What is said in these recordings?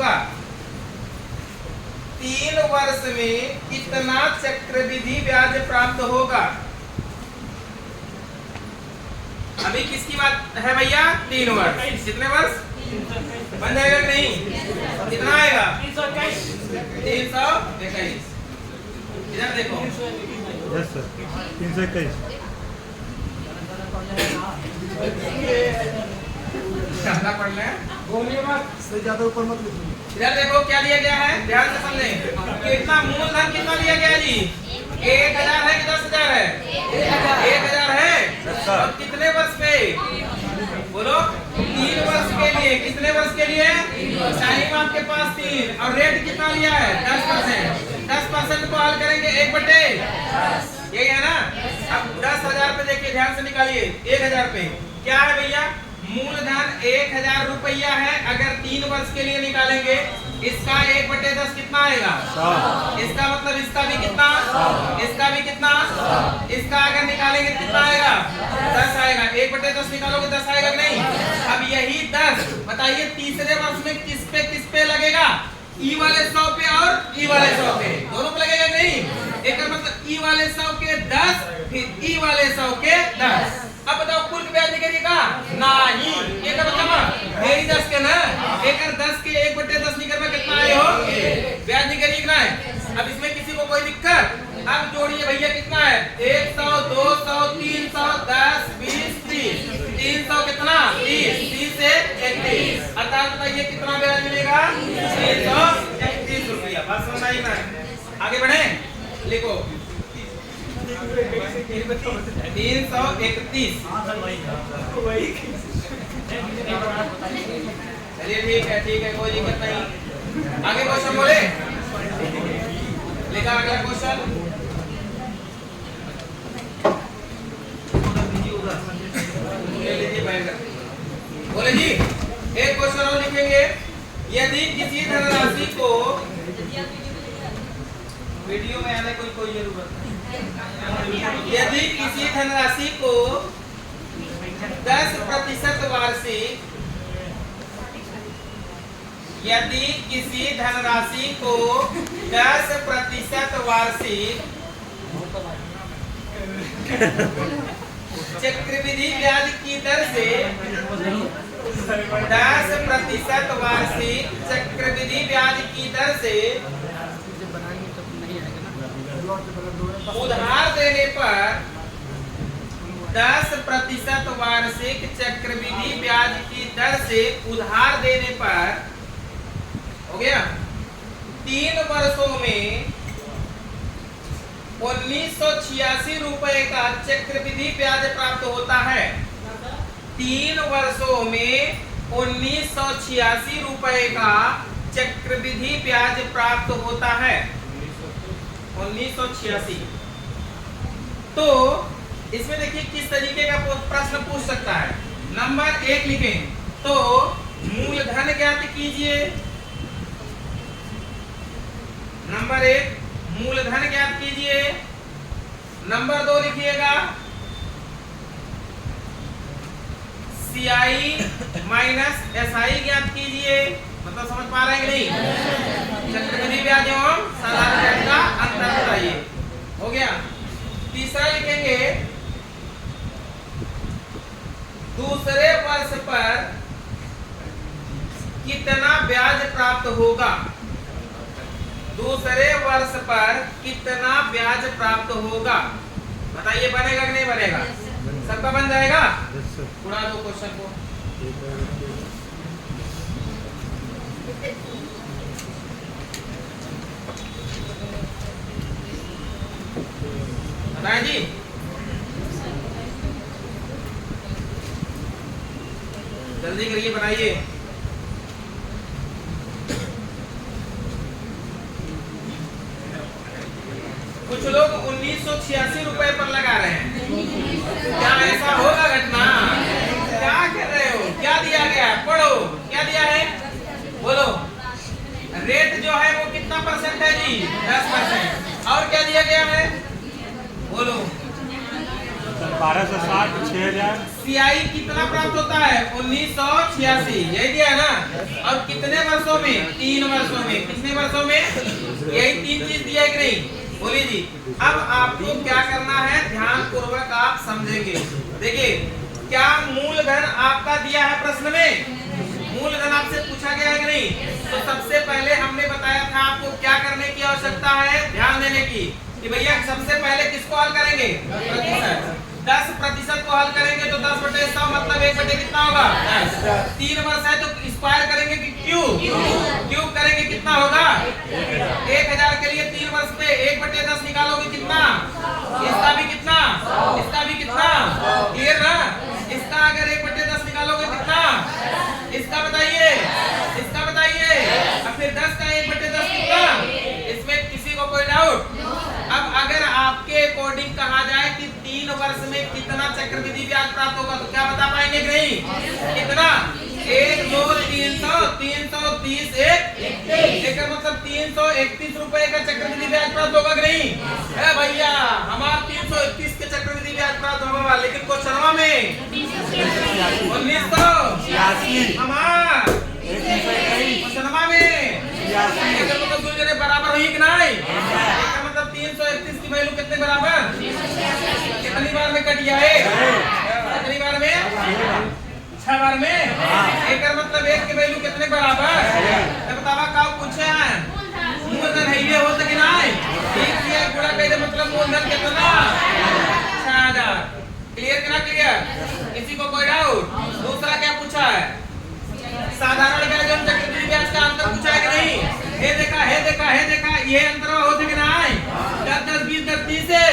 होगा? 3 वर्ष में कितना चक्रवृद्धि ब्याज प्राप्त होगा? अभी किसकी बात है भैया? 3 वर्ष। कितने वर्ष बन जाएगा कि नहीं? कितना आएगा? 321। इधर देखो। Yes sir, 321। ज्यादा पढ़ ले, बोलिए मत, से ज्यादा ऊपर मत लिखिए। इधर देखो क्या दिया गया है, ध्यान से सुन लें। कितना मूलधन कितना दिया गया जी? 1000 है कि 10,000 है? 1000 है। और कितने वर्ष पे? बोलो। 3 वर्ष के लिए। कितने वर्ष के लिए? टाइम आपके पास 3। और रेट कितना लिया है? 10%। 10% को हल करेंगे 1/10। यही है ना? अब 10,000 पे देखिए, ध्यान से निकालिए। 1000 पे क्या है भैया? मूलधन 1000 रुपया है। अगर 3 वर्ष के लिए निकालेंगे, इसका 1/10 कितना आएगा? इसका मतलब इसका भी कितना? इसका भी कितना? इसका अगर निकालेंगे कितना आएगा? 10 आएगा। 1/10 निकालोगे 10 आएगा नहीं? अब यही 10 बताइए तीसरे वर्ष में किस पे लगेगा? ई वाले 100 पे और ई वाले 100 पे, दोनों पे लगेगा नहीं? एक मतलब ई वाले 100 के 10, फिर ई वाले 100 के 10। अब बताओ कुल ब्याज निकलेगा? नहीं। ये का मतलब मेरी 10 के ना, एक 10 के 1/10 निकलना कितना आए हो? ब्याज निकल कितना है? अब इसमें किसी को कोई दिक्कत? अब जोड़िए भैया कितना है? 100, 200, 300, 10, 20, 30। 300 कितना? 30। 30 से 31। अर्थात बताइए कितना ब्याज मिलेगा? 331 रुपया। बस समझ आई ना? आगे बढ़े, लिखो 331। चलिए ठीक है, कोई दिक्कत नहीं। आगे क्वेश्चन बोले, लिखा अगला क्वेश्चन। बोले जी, एक क्वेश्चन और लिखेंगे। यदि किसी धनराशि को, वीडियो में आने की कोई जरूरत नहीं। यदि किसी धनराशि को 10% वार्षिक, यदि किसी धनराशि को 10% वार्षिक चक्रवृद्धि ब्याज की दर से 10% वार्षिक चक्रवृद्धि ब्याज की दर से उधार देने पर 10% वार्षिक चक्रवृद्धि ब्याज की दर से उधार देने पर, हो गया, 3 वर्षों में 1986 रुपए का चक्रवृद्धि ब्याज प्राप्त होता है। 3 वर्षों में 1986 रुपए का चक्रवृद्धि ब्याज प्राप्त होता है। 1986। तो इसमें देखिए किस तरीके का प्रश्न पूछ सकता है। नंबर 1 लिखें तो मूलधन ज्ञात कीजिए। नंबर 1 मूलधन ज्ञात कीजिए। नंबर 2 लिखिएगा CI माइनस SI ज्ञात कीजिए। मतलब समझ पा रहे हैं कि नहीं? चक्रवृद्धि ब्याज एवं साधारण ब्याज का अंतर बताइए। हो गया। तीसरा लिखेंगे दूसरे वर्ष पर कितना ब्याज प्राप्त होगा? दूसरे वर्ष पर कितना ब्याज प्राप्त होगा? बताइए बनेगा कि नहीं बनेगा? सबका बन जाएगा? उड़ा दो क्वेश्चन को। बताएं जी। जल्दी करिए, बनाइए। कुछ लोग 1986 रुपए पर लगा रहे हैं। क्या ऐसा होगा घटना? क्या कर रहे हो? क्या दिया गया है? पढ़ो, क्या दिया है? बोलो। रेट जो है वो कितना % है जी? 10%। और क्या दिया गया है? बोलो। 1260, 6000 CI कितना प्राप्त होता है 1986, यही दिया है ना। और कितने वर्षों में 3 वर्षों में, कितने वर्षों में, यही 3 चीज दिया है कि नहीं, बोलिए जी। अब आपको क्या करना है, ध्यान पूर्वक आप समझेंगे। देखिए क्या मूलधन आपका दिया है प्रश्न में, मूलधन आपसे पूछा गया है कि नहीं। तो सबसे पहले हमने बताया था आपको क्या करने की आवश्यकता है, ध्यान देने की, कि भैया सबसे पहले किसको हल करेंगे, प्रतिशत। 10% को हल करेंगे तो 10/100 मतलब 1 कितना होगा 10। 3 वर्ष है तो स्क्वायर करेंगे कि क्यूब करेंगे, कितना होगा 1000 के लिए 3 वर्ष पे 1/10 निकालोगे कितना, इसका भी कितना, इसका भी कितना, क्लियर ना। इसका अगर 1/10 निकालोगे कितना, इसका बताइए, इसका बताइए। अब फिर 10 का 1/10 कितना, इसमें किसी को कोई डाउट। अब अगर आपके अकॉर्डिंग कहा जाए कि 3 वर्ष में कितना चक्रवृद्धि ब्याज प्राप्त होगा तो क्या बता पाएंगे कि नहीं, कितना 1 2 300 330 1 मतलब 331 रुपए का चक्रवृद्धि ब्याज प्राप्त होगा कि नहीं है भैया। हमारा 331 के चक्रवृद्धि ब्याज प्राप्त होगा, लेकिन क्वेश्चनवा में 1986 हमारा क्वेश्चनवा में मतलब दो जने बराबर हुई कि नहीं, मतलब 331 की वैल्यू कितने बराबर, कितनी बार में कट जाए, कितनी बार में 6 बार में। एक मतलब 1 की वैल्यू कितने बराबर, बतावा का पूछे हैं मूलधन है ये होता कि नहीं, ठीक किया गुणा कर मतलब मूलधन कितना 6000, क्लियर कितना क्लियर, किसी को कोई डाउट। दूसरा क्या पूछा है, साधारण ब्याज और चक्रवृद्धि ब्याज का अंतर पूछा है कि नहीं, हे देखा हे देखा हे देखा, ये अंतर होते कि नहीं, 10 10 20 10 30 है।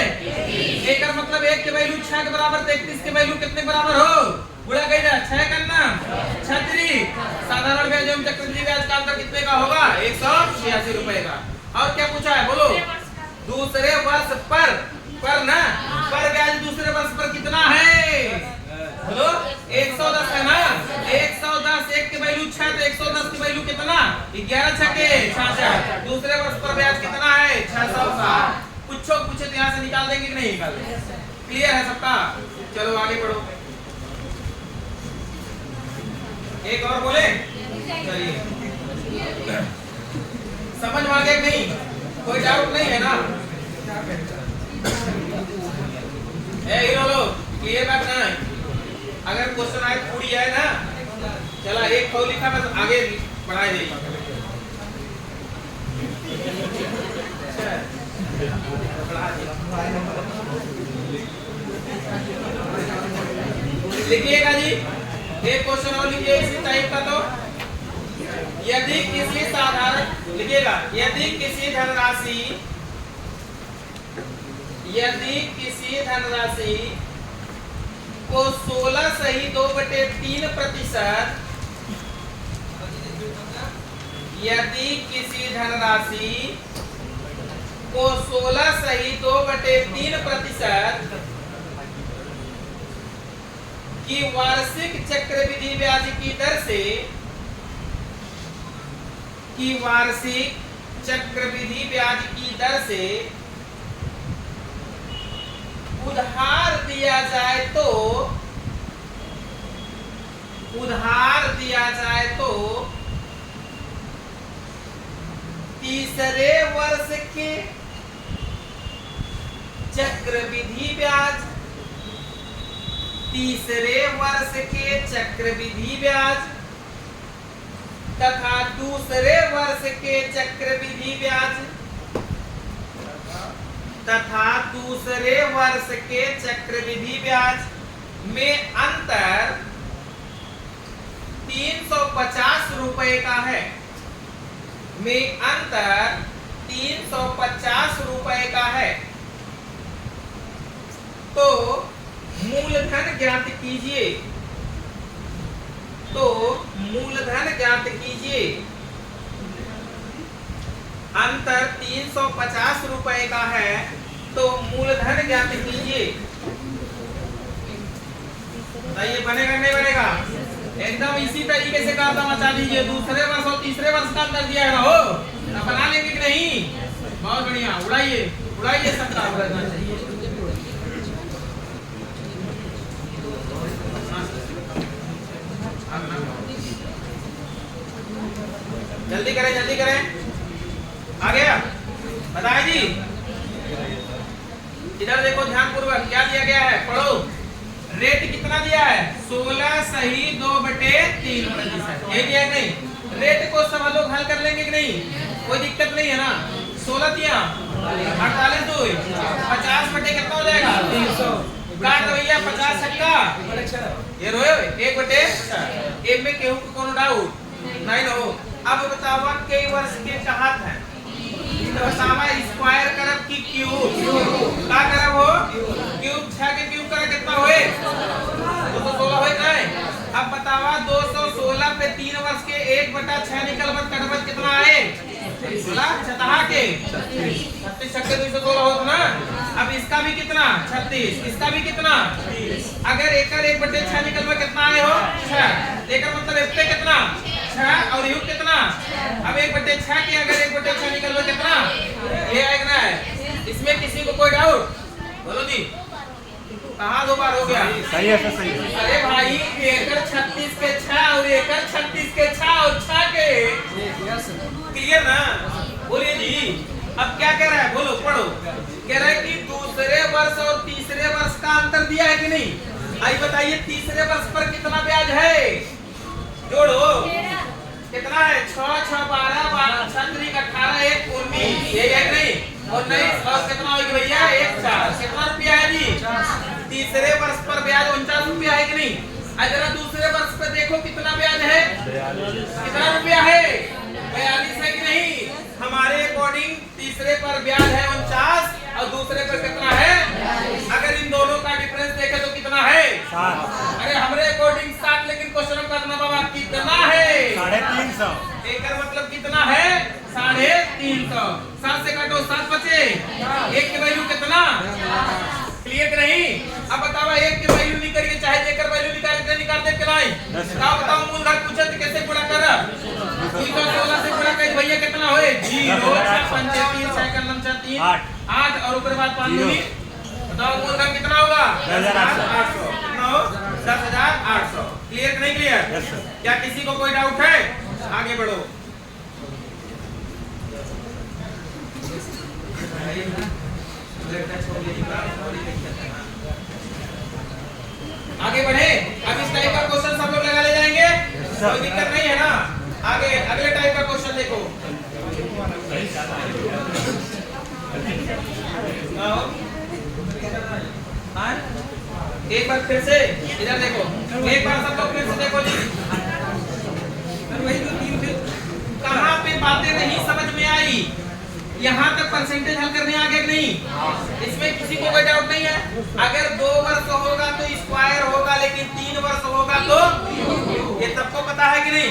एक मतलब 1 की वैल्यू 6 के बराबर, 33 की वैल्यू कितने बराबर हो, गुणा करिए 6 करना 36। साधारण ब्याज एवं चक्रवृद्धि ब्याज का अंतर कितने का होगा 186 रुपए का। और क्या पूछा है बोलो, दूसरे वर्ष पर ना, पर ब्याज दूसरे वर्ष पर कितना है, बोलो 110 है ना, 110 1 की वैल्यू 6 तो 110 की वैल्यू कितना 11 छके 66। दूसरे वर्ष पर ब्याज कितना है 600 का। पूछो पूछे तो यहाँ से निकाल देंगे कि नहीं निकाल देंगे, क्लियर है सबका। चलो आगे बढ़ो, एक और बोले, चलिए समझ में आ गया कि नहीं, कोई डाउट नहीं है ना, क्लियर बात ना। अगर क्वेश्चन आए पूरी है ना, चला एक खो लिखा बस आगे बढ़ाए दे। लिखिएगा जी, एक क्वेश्चन और लिखिए इसी टाइप का। तो यदि किसी साधारण, लिखिएगा यदि किसी धनराशि को 16 सही 2/3%, यदि किसी धनराशि को 16 सही 2/3% की वार्षिक चक्रवृद्धि ब्याज की दर से, की वार्षिक चक्रवृद्धि ब्याज की दर से उधार दिया जाए तो, उधार दिया जाए तो तीसरे वर्ष के चक्रवृद्धि ब्याज, तीसरे वर्ष के चक्रवृद्धि ब्याज तथा दूसरे वर्ष के चक्रवृद्धि ब्याज तथा दूसरे वर्ष के चक्रवृद्धि ब्याज में अंतर 350 रुपए का है, में अंतर 350 रुपए का है। तो मूलधन ज्ञात कीजिए, तो मूलधन ज्ञात कीजिए। अंतर 350 रुपए का है तो मूलधन ज्ञात कीजिए। बताइए बनेगा नहीं बनेगा, एकदम इसी तरीके से करता मचा दीजिए। दूसरे वर्ष और तीसरे वर्ष का अंतर दिया है ना, हो ना, बना लेंगे कि नहीं, बहुत बढ़िया, उड़ाइए उड़ाइए, सबका उड़ाना चाहिए। जल्दी करें जल्दी करें। आ गया? बताए जी। इधर देखो ध्यान पूर्वक, क्या दिया गया है, पढ़ो। रेट कितना दिया है? 16 सही 2/3%। ये दिया है नहीं? रेट को सब लोग हल कर लेंगे कि नहीं? कोई दिक्कत नहीं है ना? 16 दिया 48 2 50 बटे कितना हो जाएगा? 300। काट दो भैया 50 छक्का ये रोए 1/6। एक में केहू को कोनो डाउट नहीं हो। अब बतावा कई वर्ष के चाहत है तो बतावा स्क्वायर करब की क्यूब का करब हो? क्यूब 6 के क्यूब करे कितना होए? 216 होए नहीं? अब बतावा 216 पे 3 वर्ष के 1/6 निकलबत कटबत कितना आए? 16 छतहा के 36 छक्के 216 होत ना। अब इसका भी कितना? 36। इसका भी कितना? अगर एकर 1/6 निकलबा कितना आए हो? 6। एकर मतलब एक पे कितना? 6 और यू कितना? अब 1/6 के अगर 1/6 निकलबा कितना? ये आएगा है। इसमें किसी को कोई डाउट? बोलो जी। कहाँ 2 बार हो गया? सही है सर, सही है। अरे भाई एकर 36 के 6 और एकर 36 के 6 और 6 के क्लियर ना? बोलिए जी। अब क्या कह रहा है? बोलो पढ़ो। कह रहा है कि दूसरे वर्ष और तीसरे वर्ष का अंतर दिया है कि नहीं? आई बताइए तीसरे वर्ष पर कितना ब्याज है? जोड़ो कितना है? 6 6 12 12 6 18 1 19 ये है नहीं? 19 और कितना होगी भैया? 1 4। कितना रुपया है जी? तीसरे वर्ष पर ब्याज 49 रुपया है कि नहीं? जरा दूसरे वर्ष पर देखो कितना ब्याज है? कितना रुपया है? 42 है कि नहीं? हमारे अकॉर्डिंग तीसरे पर ब्याज है 49 और दूसरे पर कितना है? अगर इन दोनों का डिफरेंस देखे तो कितना है? 7। अरे हमरे अकॉर्डिंग 7, लेकिन क्वेश्चन करना बाबा कितना है? 350। एकर मतलब कितना है? 350। 7 से काटो 7 बचे। 1 की वैल्यू कितना? क्लियर नहीं? अब बताओ 1 की वैल्यू निकल के चाहे जेकर वैल्यू निकाल दे कि नहीं? बताओ मूल घात पूछे तो कैसे गुणा कर? 16 से गुणा कर भैया कितना होए? 0 6 5 3 6 का लम 3 8 और ऊपर बाद 5 दूनी। बताओ मूल घात कितना होगा? 10,800। कितना हो? 10,800। क्लियर नहीं क्लियर? Yes sir. क्या किसी को कोई डाउट है? आगे बढ़ो। आगे बढ़े। अब इस टाइप का क्वेश्चन सब लोग लगा ले जाएंगे, कोई दिक्कत नहीं है ना? आगे अगले टाइप का क्वेश्चन देखो। एक बार फिर से इधर देखो, एक बार सब लोग फिर से देखो जी। कहाँ पे बातें नहीं समझ में आई? यहाँ तक परसेंटेज हल करने आगे नहीं? इसमें किसी को कोई डाउट नहीं है? अगर 2 वर्ष होगा तो स्क्वायर होगा, लेकिन 3 वर्ष होगा तो ये सबको पता है कि नहीं?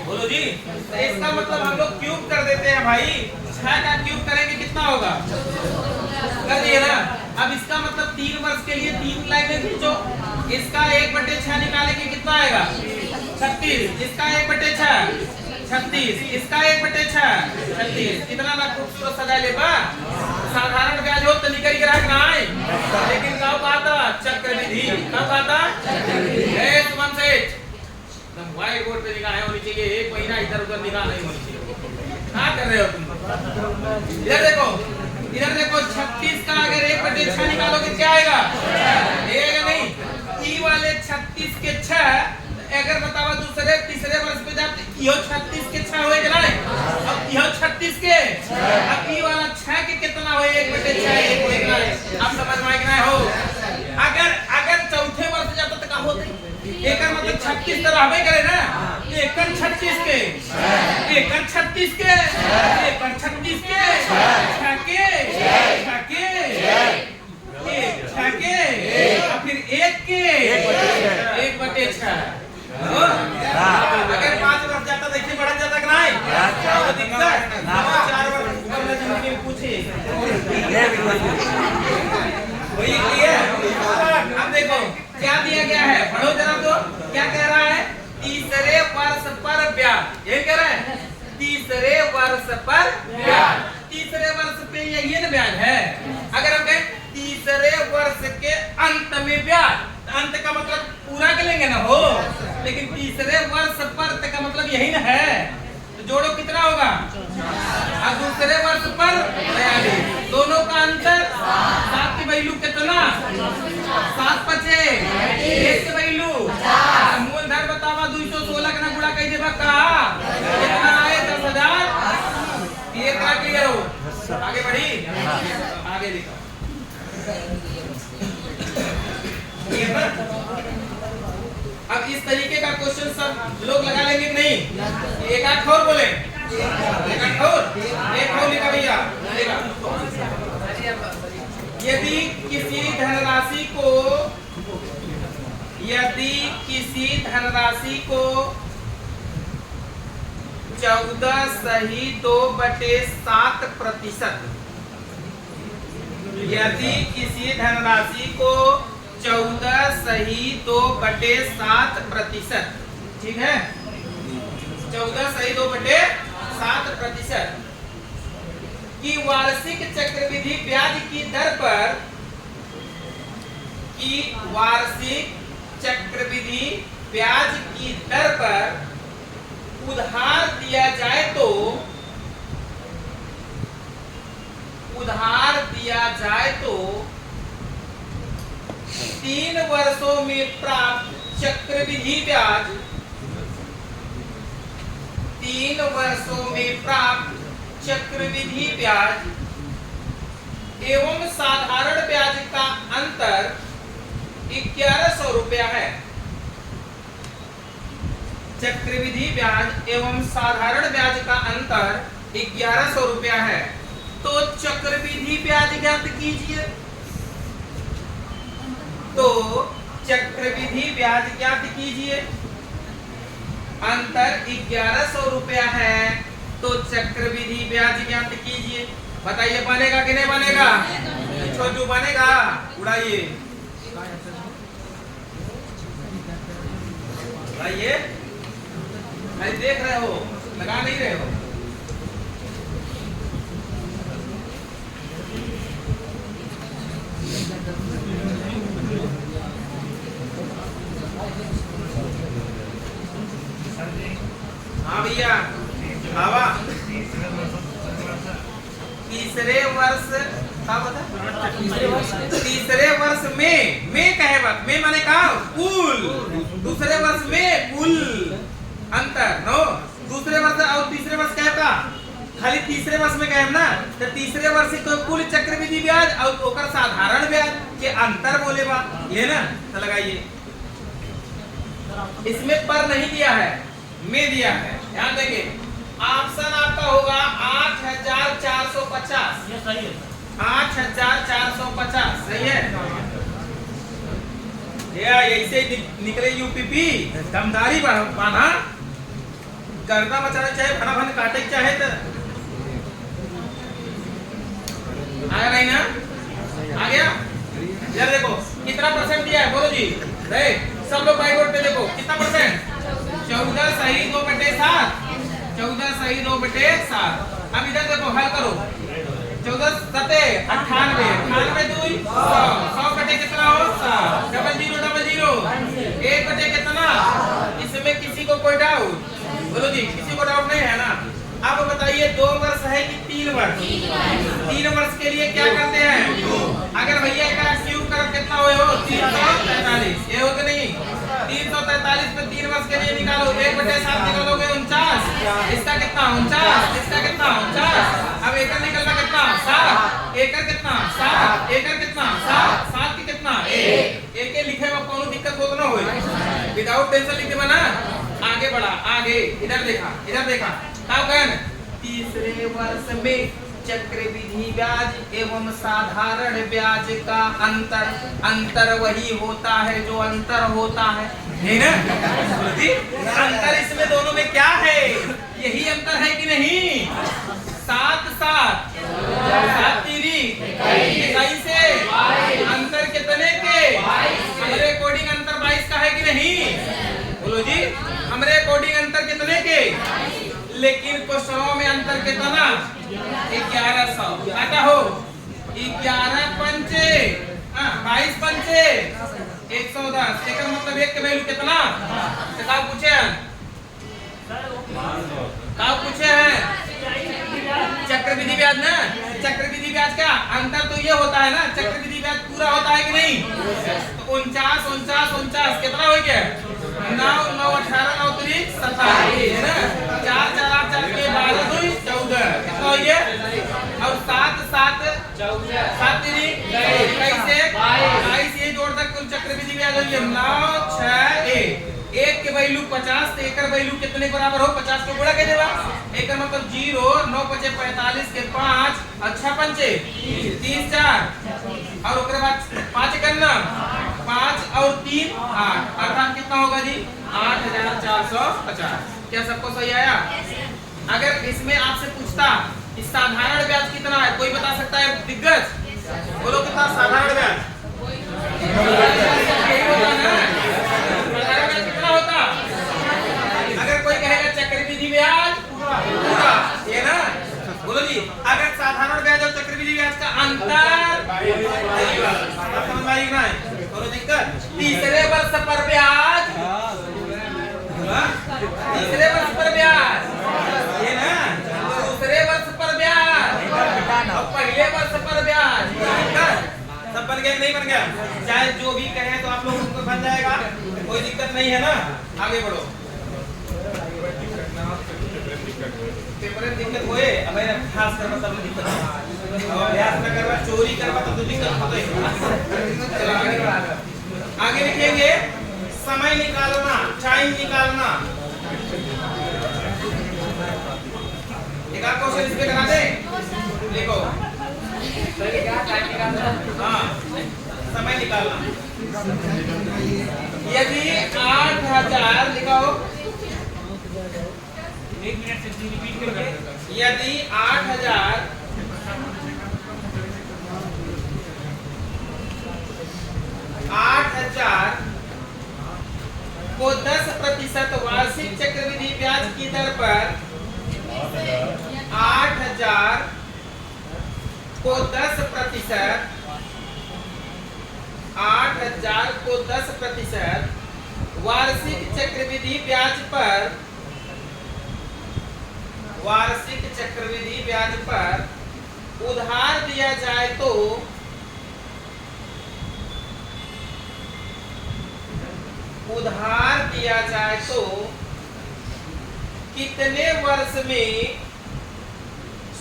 बोलो जी। तो इसका मतलब हम लोग क्यूब कर देते हैं भाई। 6 का क्यूब करेंगे कितना होगा? कर दिए ना? अब इसका मतलब 3 वर्ष के लिए 3 लाइनें खींचो। इसका 1/6 निकालेंगे कितना आएगा? 36। इसका 1/6 36। इसका 1/6 36। कितना ना खूबसूरत सजा ले बा। साधारण ब्याज हो तो निकल के रख ना आए, लेकिन कब आता? चक्रवृद्धि। कब आता? सुमन सेठ एकदम व्हाइट बोर्ड पे निगाह होनी चाहिए, एक महीना इधर उधर निगाह नहीं होनी चाहिए। क्या कर रहे हो तुम? इधर देखो, इधर देखो 36 का अगर 1/6 निकालोगे क्या आएगा? आएगा नहीं? ई वाले 36 के 6 अगर बतावा दूसरे तीसरे वर्ष पे जब यो 36 के 6 होए कि नहीं? अब यो 36 के अब ई वाला 6 के कितना होए? 1/6 1 होए कि नहीं? अब समझ में आए कि नहीं हो? अगर चौथे वर्ष जाता तो का होते? एकर मतलब 36 तो रहबे करे ना। एकर 36 के एकर 36 के एकर 36 के 6 के 6 के 6 के और फिर 1 के 1/6। अगर 5 वर्ष जाता देखिए बढ़ जाता कि नहीं? दिक्कत 4 वर्ष ऊपर में जिंदगी में पूछे वही क्लियर। अब देखो क्या दिया गया है, पढ़ो जरा। तो क्या कह रहा है? तीसरे वर्ष पर ब्याज। ये कह रहा है तीसरे वर्ष पर ब्याज। तीसरे वर्ष पे यही ना ब्याज है। अगर हम कहें तीसरे वर्ष के अंत में ब्याज, अंत का मतलब पूरा करेंगे ना हो, लेकिन तीसरे वर्ष पर का मतलब यही ना है। तो जोड़ो कितना दूसरे वर्ष पर 42, दोनों का अंतर 7 के वैल्यू कितना 7 बचे 1 के वैल्यू मूलधन बतावा 216 के ना गुणा कई देबा का कितना आए 10,000। ये करा क्लियर हो आगे बढ़ी आगे लिखो ठीक है। अब इस तरीके का क्वेश्चन सब लोग लगा लेंगे कि नहीं? एक आध और बोले एक और लिखा भैया यदि किसी धनराशि को 14.2/7%, यदि किसी धनराशि को 14.2/7%, ठीक है 14.2/7% की वार्षिक चक्रवृद्धि ब्याज की दर पर उधार दिया जाए तो 3 वर्षों में प्राप्त चक्रवृद्धि ब्याज 3 वर्षों में प्राप्त चक्रवृद्धि ब्याज एवं साधारण ब्याज का अंतर 1100 रुपया है। चक्रवृद्धि ब्याज एवं साधारण ब्याज का अंतर 1100 रुपया है। तो चक्रवृद्धि ब्याज ज्ञात कीजिए। अंतर 1100 रुपया है तो चक्रवृद्धि ब्याज ज्ञात कीजिए। बताइए बनेगा कि नहीं बनेगा? छोटू बनेगा? उड़ाइए अरे देख रहे हो लगा नहीं रहे हो? हाँ भैया बाबा तीसरे वर्ष में कहे बात में माने का कुल दूसरे वर्ष में कुल अंतर नो दूसरे वर्ष और तीसरे वर्ष कहे का खाली तीसरे वर्ष में कहे ना तो तीसरे वर्ष तो कुल चक्रवृद्धि ब्याज और ओकर साधारण ब्याज के अंतर बोले बा ये ना तो लगाइए। इसमें पर नहीं दिया है में दिया है ध्यान देंगे। ऑप्शन आपका होगा 8,450 ये सही है 8,450 सही है या ऐसे निकले यूपीपी दमदारी बाना गर्दा बचाना चाहे भना भन काटे चाहे तो आया नहीं ना आ गया यार देखो कितना परसेंट दिया है बोलो जी सब लोग बाई बोर्ड पे देखो कितना परसेंट 14.2/7 14.2/7 अब इधर देखो हल करो 14 98 98 100 बटे कितना हो 7 00 1 बटे कितना। इसमें किसी को कोई डाउट बोलो जी किसी को डाउट नहीं है ना? अब बताइए 2 वर्ष है कि 3 वर्ष? 3 वर्ष के लिए क्या करते हैं अगर भैया का क्यूब कर कितना हुए हो 343 ये हो कि नहीं 343 पे 3 वर्ष के लिए निकालो 1/7 निकालोगे 49 इसका कितना 49 इसका कितना 49 अब एकड़ निकलना कितना 7 एकड़ कितना 7 एकड़ कितना 7 की कितना 1 लिखे में कोनो दिक्कत हो ना होए विदाउट टेंशन लिखे बना आगे बढ़ा आगे इधर देखा तीसरे वर्ष में चक्रवृद्धि ब्याज एवं साधारण ब्याज का अंतर वही होता है जो अंतर होता है ना? अंतर इसमें दोनों में क्या है? यही अंतर है कि नहीं? 7 से अंतर कितने के? हमारे अकॉर्डिंग अंतर 22 का है कि नहीं? बोलो जी हमारे अकॉर्डिंग अंतर कितने के? लेकिन क्वेश्चनों में अंतर कितना 1100 आता हो 11 पंचे 22 पंचे 110 एक मतलब 1 के वैल्यू कितना का पूछे हैं चक्रवृद्धि होता है कि नहीं? तो 49 49 49 कितना हो गया? 9 9 18 9 3 27 है ना? 4 4 8 4 के 12 2 14 कितना हो गया? और 7 7 14 7 3 22 ये जोड़ तक कुल चक्रवृद्धि ब्याज हो गया 9 6 1 1 के वैल्यू 50 तो एकर वैल्यू कितने बराबर हो? 50 को गुणा कर देगा एकर मतलब 0 9 5 45 के 5 अच्छा पंचे 30 4 और उसके बाद 5 करना 5 और 3 8 अर्थात कितना होगा जी 8450। क्या सबको सही आया? अगर इसमें आपसे पूछता कि साधारण ब्याज कितना है, कोई बता सकता है? दिग्गज बोलो कितना साधारण ब्याज? यही होता है ना? साधारण ब्याज कितना होता? अगर कोई कहेगा चक्रवृद्धि ब्याज पूरा ये ना बोलो जी, अगर साधारण ब्याज और चक्रवृद्धि ब्याज का अंतर समझ में आई ना? बोलो दिक्कत तीसरे वर्ष पर ब्याज तीसरे वर्ष पर ब्याज ये ना दूसरे वर्ष पर ब्याज और पहले वर्ष पर ब्याज सब बन गया नहीं बन गया? चाहे जो भी कहे तो आप लोगों को बन जाएगा, कोई दिक्कत नहीं है ना? आगे बढ़ो। पेपर में दिक्कत होए अब खास कर मतलब दिक्कत अब अभ्यास न करवा चोरी करवा तो दिक्कत होता है। चलो आगे लिखेंगे समय निकालना टाइम निकालना। एक आध क्वेश्चन इस पे करा दे लिखो हाँ समय निकालना। यदि 8000 लिखाओ 1 मिनट से रिपीट करके यदि 8000 को 10% वार्षिक चक्रवृद्धि ब्याज की दर पर 8000 को 10% 8000 को 10% वार्षिक चक्रवृद्धि ब्याज पर उधार दिया जाए तो कितने वर्ष में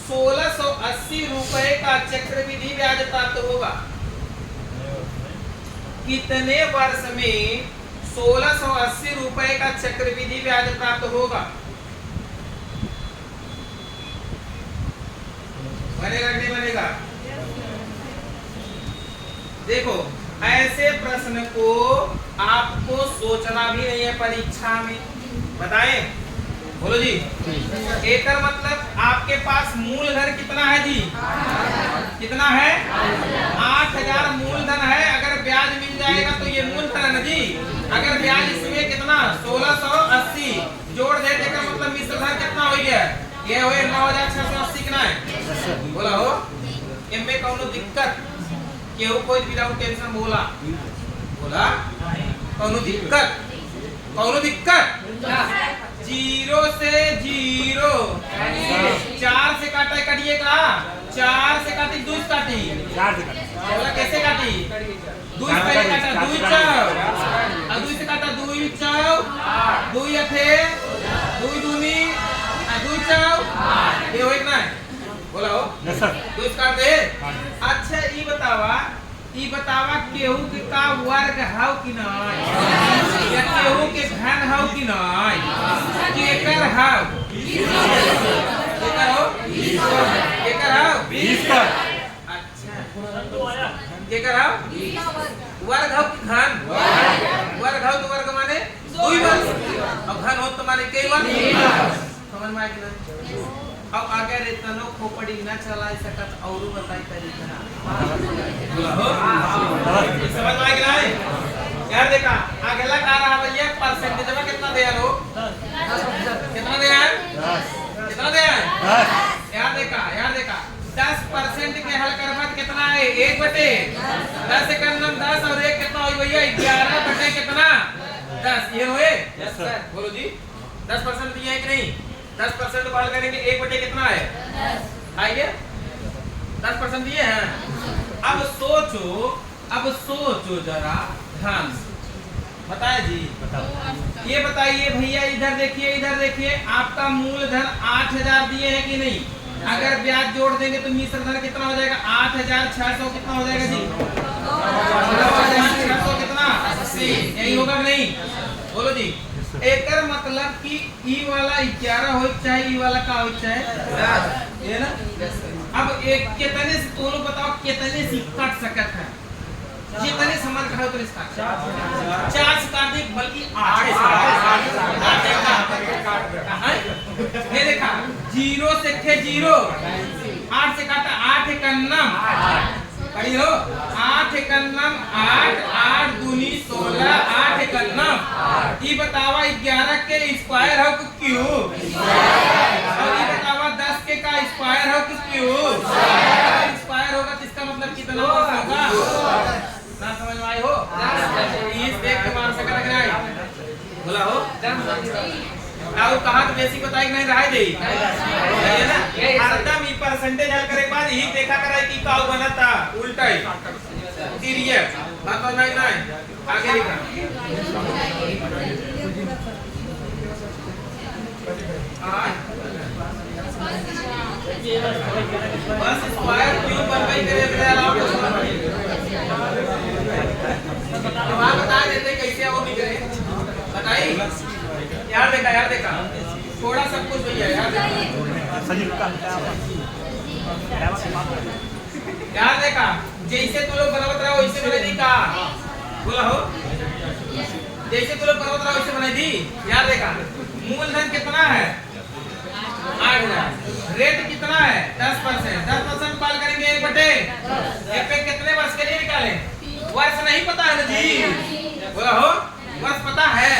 1680 रुपए का चक्रवृद्धि ब्याज प्राप्त होगा? कितने वर्ष में 1680 रुपए का चक्रवृद्धि ब्याज प्राप्त होगा? बनेगा नहीं बनेगा? देखो ऐसे प्रश्न को आपको सोचना भी नहीं है परीक्षा में, बताएं बोलो जी। एक मतलब आपके पास मूलधन कितना है जी? कितना है? 8000 मूलधन है। अगर ब्याज मिल जाएगा तो ये मूलधन है ना जी। अगर ब्याज इसमें कितना 1680 जोड़ दे देगा मतलब मिश्रधन कितना हो गया? ये हुए 9680 कितना है? बोला हो इनमें कौनो दिक्कत केहू कोई विदाउट टेंशन बोला कौनो दिक्कत 0 से 0 4 से काटा कटिएगा 4 से काटी 2 से काटी बोला कैसे काटी 2 से पहले काटा 2 चौ और 2 से काटा 2 चौ 2 अठे 2 दूनी 2 चौ ये हो इतना बोला हो 2 काट दे। अच्छा ई बतावा केहू के का वर्ग हाउ कि नहीं या केहू के घन हाउ कि नहीं केकर हाउ केकर हो केकर हाउ 20 का। अच्छा केकर हाउ वर्ग हाउ कि घन वर्ग हाउ तो वर्ग माने 2 वर्ग और घन हो तो माने कई वर्ग समझ में आ गया? अब अगर इतना खोपड़ी न चला सकत और बताई तरीका समझ में आ गया? यार देखा अगला का रहा भैया परसेंटेज में कितना दे यार हो कितना दे यार कितना दे यार यार देखा 10% के हल करवा कितना है 1/10 से करना 10 और 1 कितना हो भैया 11 कितना 10 ये हुए। यस सर बोलो जी 10% दिया है कि नहीं? 10% हल करेंगे 1/10 कितना है 10 आइए 10% दिए हैं। अब सोचो अब सोचो जरा ध्यान से, बताए जी। बताओ। ये बताइए भैया, इधर देखिए आपका मूलधन 8,000 दिए हैं कि नहीं? अगर ब्याज जोड़ देंगे तो मिश्र धन कितना हो जाएगा? 8,600 कितना हो जाएगा जी? 600 कितना? 80। यही होगा कि नहीं? बोलो जी। एक मतलब कि ई वाला 11 हो चाहे ई वाला का हो चाहे, ये ना। अब एक कितने से तुम लोग बताओ, कितने से कट सकत है? जितने समझ रहे हो तो इसका 4 से काट दे, बल्कि 8 से काट। ये देखा 0 से थे 0, 8 से काटा 8 एकन्नम, पढ़ी हो 8 एकन्नम 8, 8 दूनी 16, 8 एकन्नम। ये बतावा 11 के स्क्वायर हो क्यों? और ये बतावा 10 के का स्क्वायर हो क्यों? स्क्वायर होगा तो इसका मतलब कितना होगा? ना समझ में आई हो? इस देख के मार सका लग रहा है, बोला हो। और कहा तो बेसिक बताई नहीं रहा दे, है ना। एकदम ई परसेंटेज हल करे के बाद ही देखा करे कि का बना था उल्टा ही सीरियस बात तो नहीं आगे लिखा। बस स्क्वायर क्यूब बनवाई करे बता देते कैसे वो भी करे, बताइए। यार देखा थोड़ा सब कुछ भैया यार देखा जैसे तू लोग बनावत रहा वैसे बना दी का, बोला हो जैसे तू लोग बनावत रहा वैसे बना दी। यार देखा मूलधन कितना है? 8,000। रेट कितना है? 10%। 10% पाल करेंगे 1/1 पे कितने वर्ष के लिए निकाले? वर्ष नहीं पता है ना जी, बोला हो वर्ष पता है।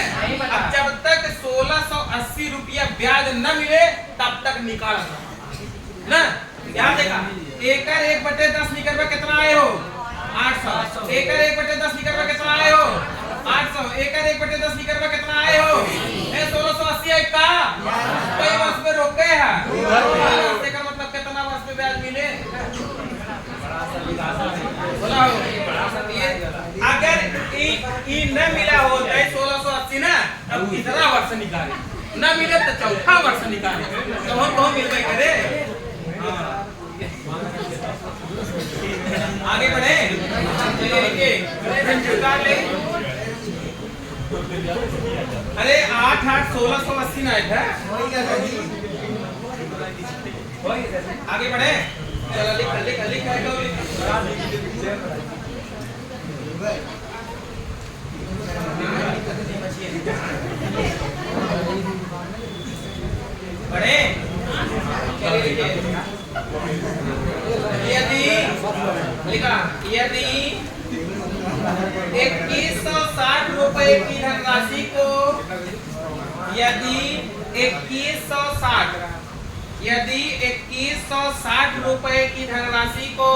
अब जब तक 1680 रुपया ब्याज न मिले तब तक निकाल ना। क्या देखा एकड़ 1/10 निकलवा कितना आए हो? 800। एकड़ 1/10 निकलवा कितना आए हो? 800। एकड़ 1/10 निकलवा कितना आए हो? 1680 का कई वर्ष में रोके है, का मतलब कितना वर्ष में ब्याज मिले? बोला हो अगर ई न मिला हो 1680 ना, अब कितना वर्ष निकाले? न मिले तो चौथा वर्ष निकाले, तो हम बहुत मिल गए करे। आगे बढ़े अरे 8, 1680 ना है। आगे बढ़े चलो लिख बढ़े यदि 2160 रुपए की धनराशि को यदि 2160 रुपए की धनराशि को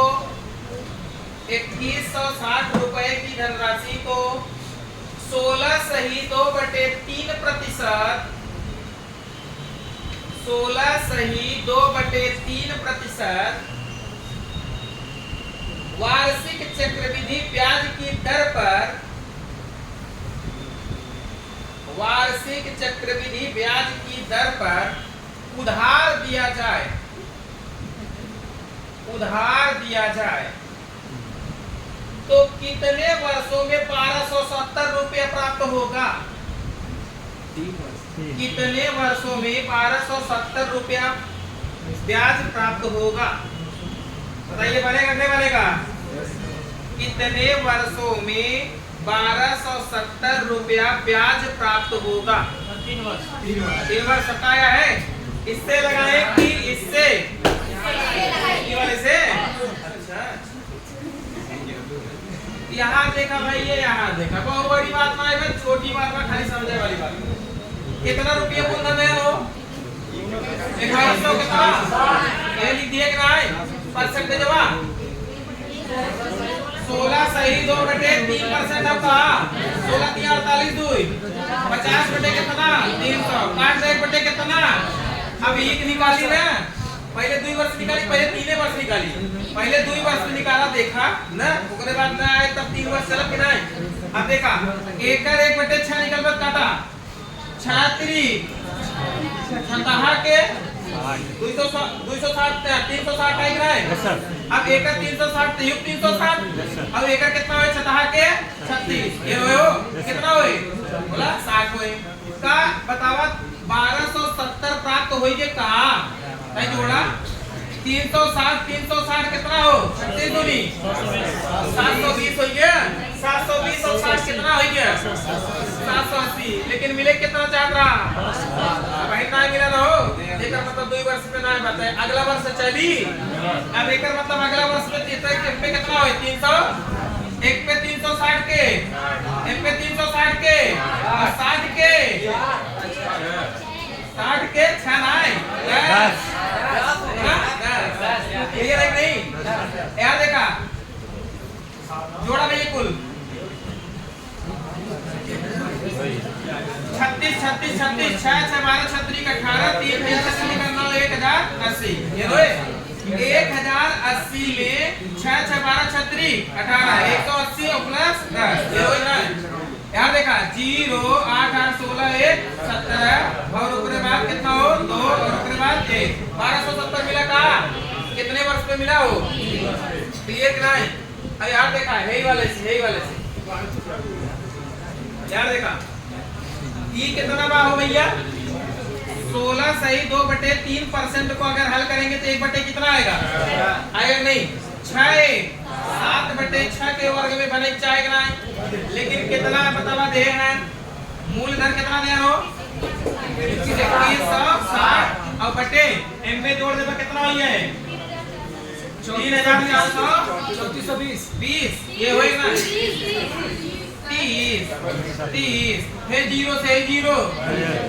2160 रुपए की धनराशि को 16 सही 2/3%, 16 सही 2/3% वार्षिक चक्रवृद्धि ब्याज की दर पर, वार्षिक चक्रवृद्धि ब्याज की दर पर उधार दिया जाए, उधार दिया जाए तो कितने वर्षों में 1270 रुपये प्राप्त होगा? कितने वर्षों में 1270 रुपया ब्याज प्राप्त होगा? बताइए बनेगा नहीं बनेगा? कितने वर्षों में 1270 रुपया ब्याज प्राप्त होगा? 3 वर्ष सताया है। इससे लगाए कि इससे वाले से? अच्छा यहाँ देखा भाई, ये यहाँ देखा, बहुत बड़ी बात ना है, छोटी बात ना, खाली समझने वाली बात। कितना रुपया मूलधन है वो? 2100 कितना? ये लिख दिए कि नहीं? परसेंटेज 16 सही 2/3% आपका 16 3 48 2 50 बटे कितना? 300 काट दे बटे कितना? अब एक निकाली ना, पहले 2 वर्ष निकाली, पहले 3 वर्ष निकाली। पहले 2 वर्ष में निकाला देखा ना, उसके बाद ना आए तब 3 वर्ष चला कि नहीं। अब देखा एकर 1/6 निकल बस काटा छात्री छतहा के 260 360 आई रहा है। अब एकर 360 युक्त 360। अब एकर कितना होए छतहा के 36 ये हो कितना होए बोला 60 होए का बतावा 1270 प्राप्त होई जे का कई जोड़ा 360 कितना हो 36 दूनी 720 हो गया 720 और 60 कितना हो गया 780। लेकिन मिले कितना चाह रहा भाई ना मिला ना हो एकर मतलब 2 वर्ष पे ना बताए अगला वर्ष चली। अब एकर मतलब अगला वर्ष में तीसरे के पे कितना हो 300 एक पे 360 के एक पे 360 के और 60 के 6 नाई 10 क्लियर है नहीं यार देखा जोड़ा भैया कुल 36 36 36 6 6 12 36 18 3 करना 1080 ये लो 1080 में 6 6 12 36 18 180 और प्लस 10 ये हो ना यार देखा 0 8 8 16 1 17 और उसके बाद कितना हो 2 और उसके बाद 1 1270 मिला का कितने वर्ष पे मिला हो क्लियर कि नहीं। अब यार देखा यही वाले से यार देखा ये कितना बा हो भैया 16 सही 2/3% को अगर हल करेंगे तो 1/, कितना आएगा आएगा नहीं 6 7/6 के वर्ग में बने चाहेगा नहीं। लेकिन कितना बतावा दे हैं मूलधन कितना दे हो 2160 और बटे एम में जोड़ देगा कितना हो है 3420 ये होएगा 30 फिर 0 से 0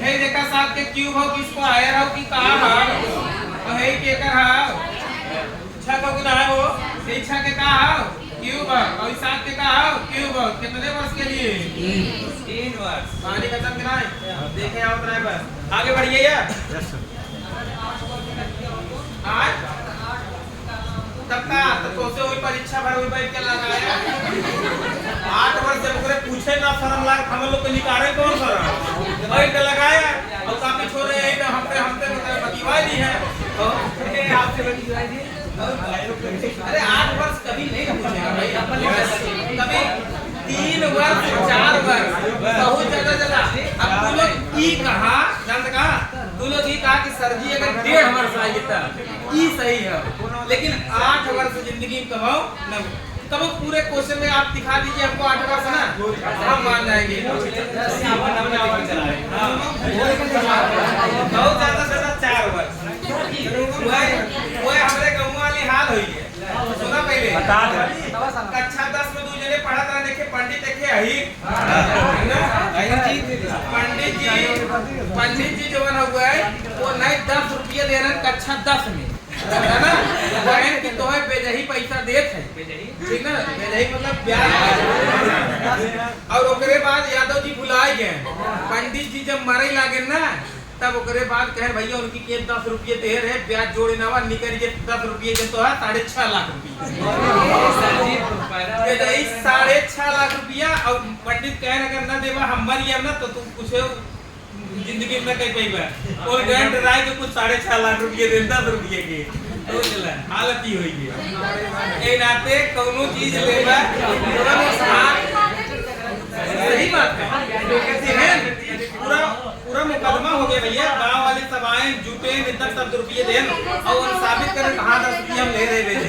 फिर देखा 7 के क्यूब हो किसको आयर हो कि कहां हो तो है के कर हो 6 को गुना हो 6 के कहां हो क्यूब और 7 के कहां हो क्यूब कितने वर्ष के लिए 3 वर्ष पानी खत्म कितना है देखे आओ ड्राइवर आगे बढ़िए यार आज तब का तो से वही परीक्षा भर वही बैठ के लगाया 8 वर्ष जब करे पूछे ना शर्म लाग हम लोग को निकाले कौन सर बैठ के लगाया और काफी छोरे हैं तो हमसे बतिवाई दी है आपसे बतिवाई दी अरे 8 वर्ष कभी नहीं पूछेगा भाई कभी 3 वर्ष 4 वर्ष बहुत ज्यादा अब तू लोग ई कहा जानते कहा तू लोग ये कहा कि सर जी अगर 1.5 वर्ष आएगी तब ई सही है लेकिन 8 वर्ष जिंदगी में कहो तब पूरे क्वेश्चन में आप दिखा दीजिए हमको 8 वर्ष ना हम मान जाएंगे बहुत ज्यादा 4 वर्ष वो हमारे गाँव वाली हाल हुई है सुना पहले कक्षा 10 में 2 जने पढ़ा था देखे पंडित देखे पंडित जी जो बना हुआ है वो नहीं 10 रुपये दे रहे हैं कक्षा 10 में है ना बहन की तो है बेजही पैसा देत है ठीक ना बेजही मतलब ब्याज और ओकरे बाद यादव जी भुलाए गए पंडित जी जब मरे लागे ना तब ओकरे बाद कहे भैया उनकी के 10 रुपये दे रहे ब्याज जोड़े ना निकल जे 10 रुपये जब तो है 6.5 लाख रुपया 6.5 लाख रुपया और पंडित कहे अगर ना देवा हम मरिए ना तो तुम कुछ जिंदगी में कहीं पैबा और ग्रांट राय के कुछ 6.5 लाख रुपये दे 10 रुपये के तो चला हालत ही होई है ए नाते कोनो चीज लेबा सही बात है पूरा मुकदमा हो गया भैया गांव वाले सब आए जुटे इतना 10 रुपये देन और वो साबित करें कहां 10 रुपये हम ले रहे बेचे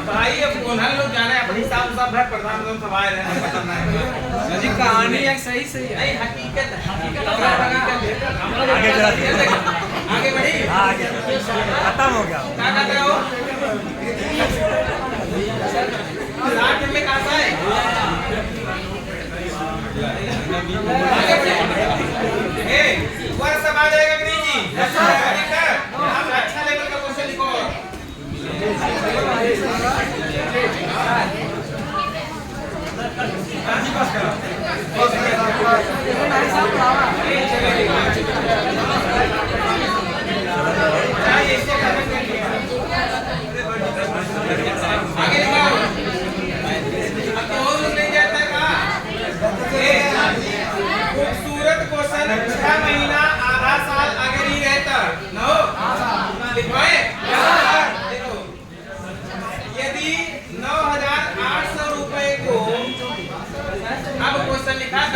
भाई अब उन्हें लोग जाने अपनी हिसाब सब है प्रधानमंत्री सब आए रहे पता नहीं जी कहानी एक सही है नहीं हकीकत आगे बढ़ी आगे खत्म हो गया क्या कर रहे हो 60 में कहां है ए वर्ष सब आ जाएगा कि नहीं जी अच्छा लेवल का क्वेश्चन लिखो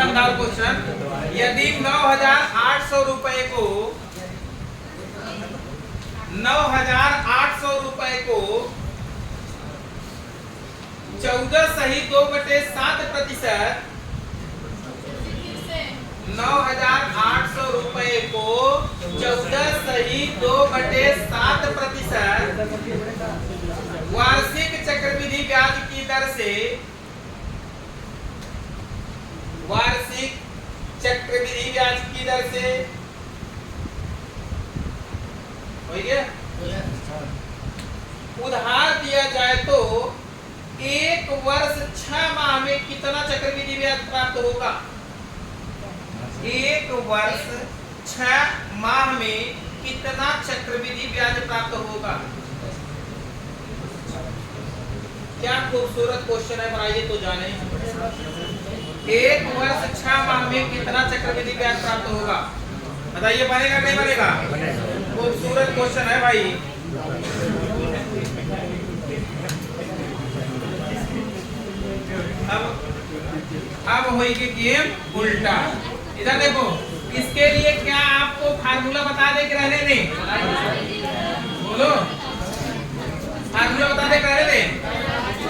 दमदार क्वेश्चन। यदि 9,800 रुपए को 9,800 रुपए को 14 सही 2/7%, 9,800 रुपए को 14 सही 2/7% वार्षिक चक्रवृद्धि ब्याज की दर से, वार्षिक चक्रवृद्धि ब्याज की दर से हो गया, उधार दिया जाए तो 1 वर्ष 6 माह में कितना चक्रवृद्धि ब्याज प्राप्त होगा? 1 वर्ष 6 माह में कितना चक्रवृद्धि ब्याज प्राप्त होगा? क्या खूबसूरत क्वेश्चन है, बनाइए तो जाने। 1 वर्ष 6 माह में कितना चक्रवृद्धि ब्याज प्राप्त होगा? बताइए, बनेगा नहीं बनेगा? खूबसूरत क्वेश्चन है भाई। अब होगी गेम उल्टा। इधर देखो, इसके लिए क्या आपको फार्मूला बता दे कि रहने दें? बोलो, फार्मूला बता दे कि रहने दें?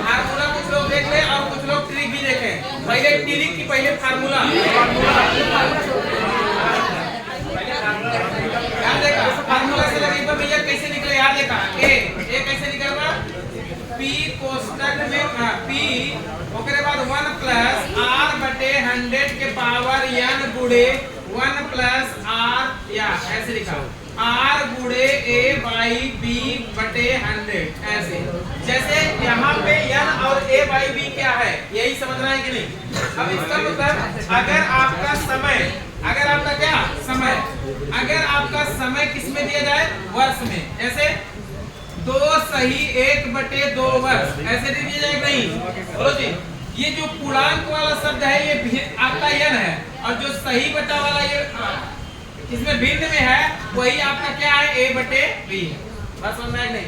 फार्मूला कुछ लोग देख ले और कुछ लोग ट्रिक भी देखें। पहले ट्रिक की पहले फार्मूला याद देखा। फार्मूला से लगे तो भैया कैसे निकले, याद देखा। ए कैसे निकलेगा? पी कोष्टक में पी ओकरे बाद 1 प्लस आर बटे 100 के पावर n गुड़े 1 प्लस आर, या ऐसे लिखा आर गुड़े a बाई बी बटे 100, ऐसे। जैसे यहाँ पे n और a बाई b क्या है, यही समझना है कि नहीं? अब इसका मतलब अगर आपका समय, अगर आपका क्या समय, अगर आपका समय किस में दिया जाए? वर्ष में। जैसे 2 सही 1/2 वर्ष, ऐसे दे दिया जाए नहीं? बोलो जी। ये जो पूर्णांक वाला शब्द है ये आपका n है, और जो सही बटा वाला ये इसमें भिन्न में है वही आपका क्या है? a/b। बात समझ में आई नहीं?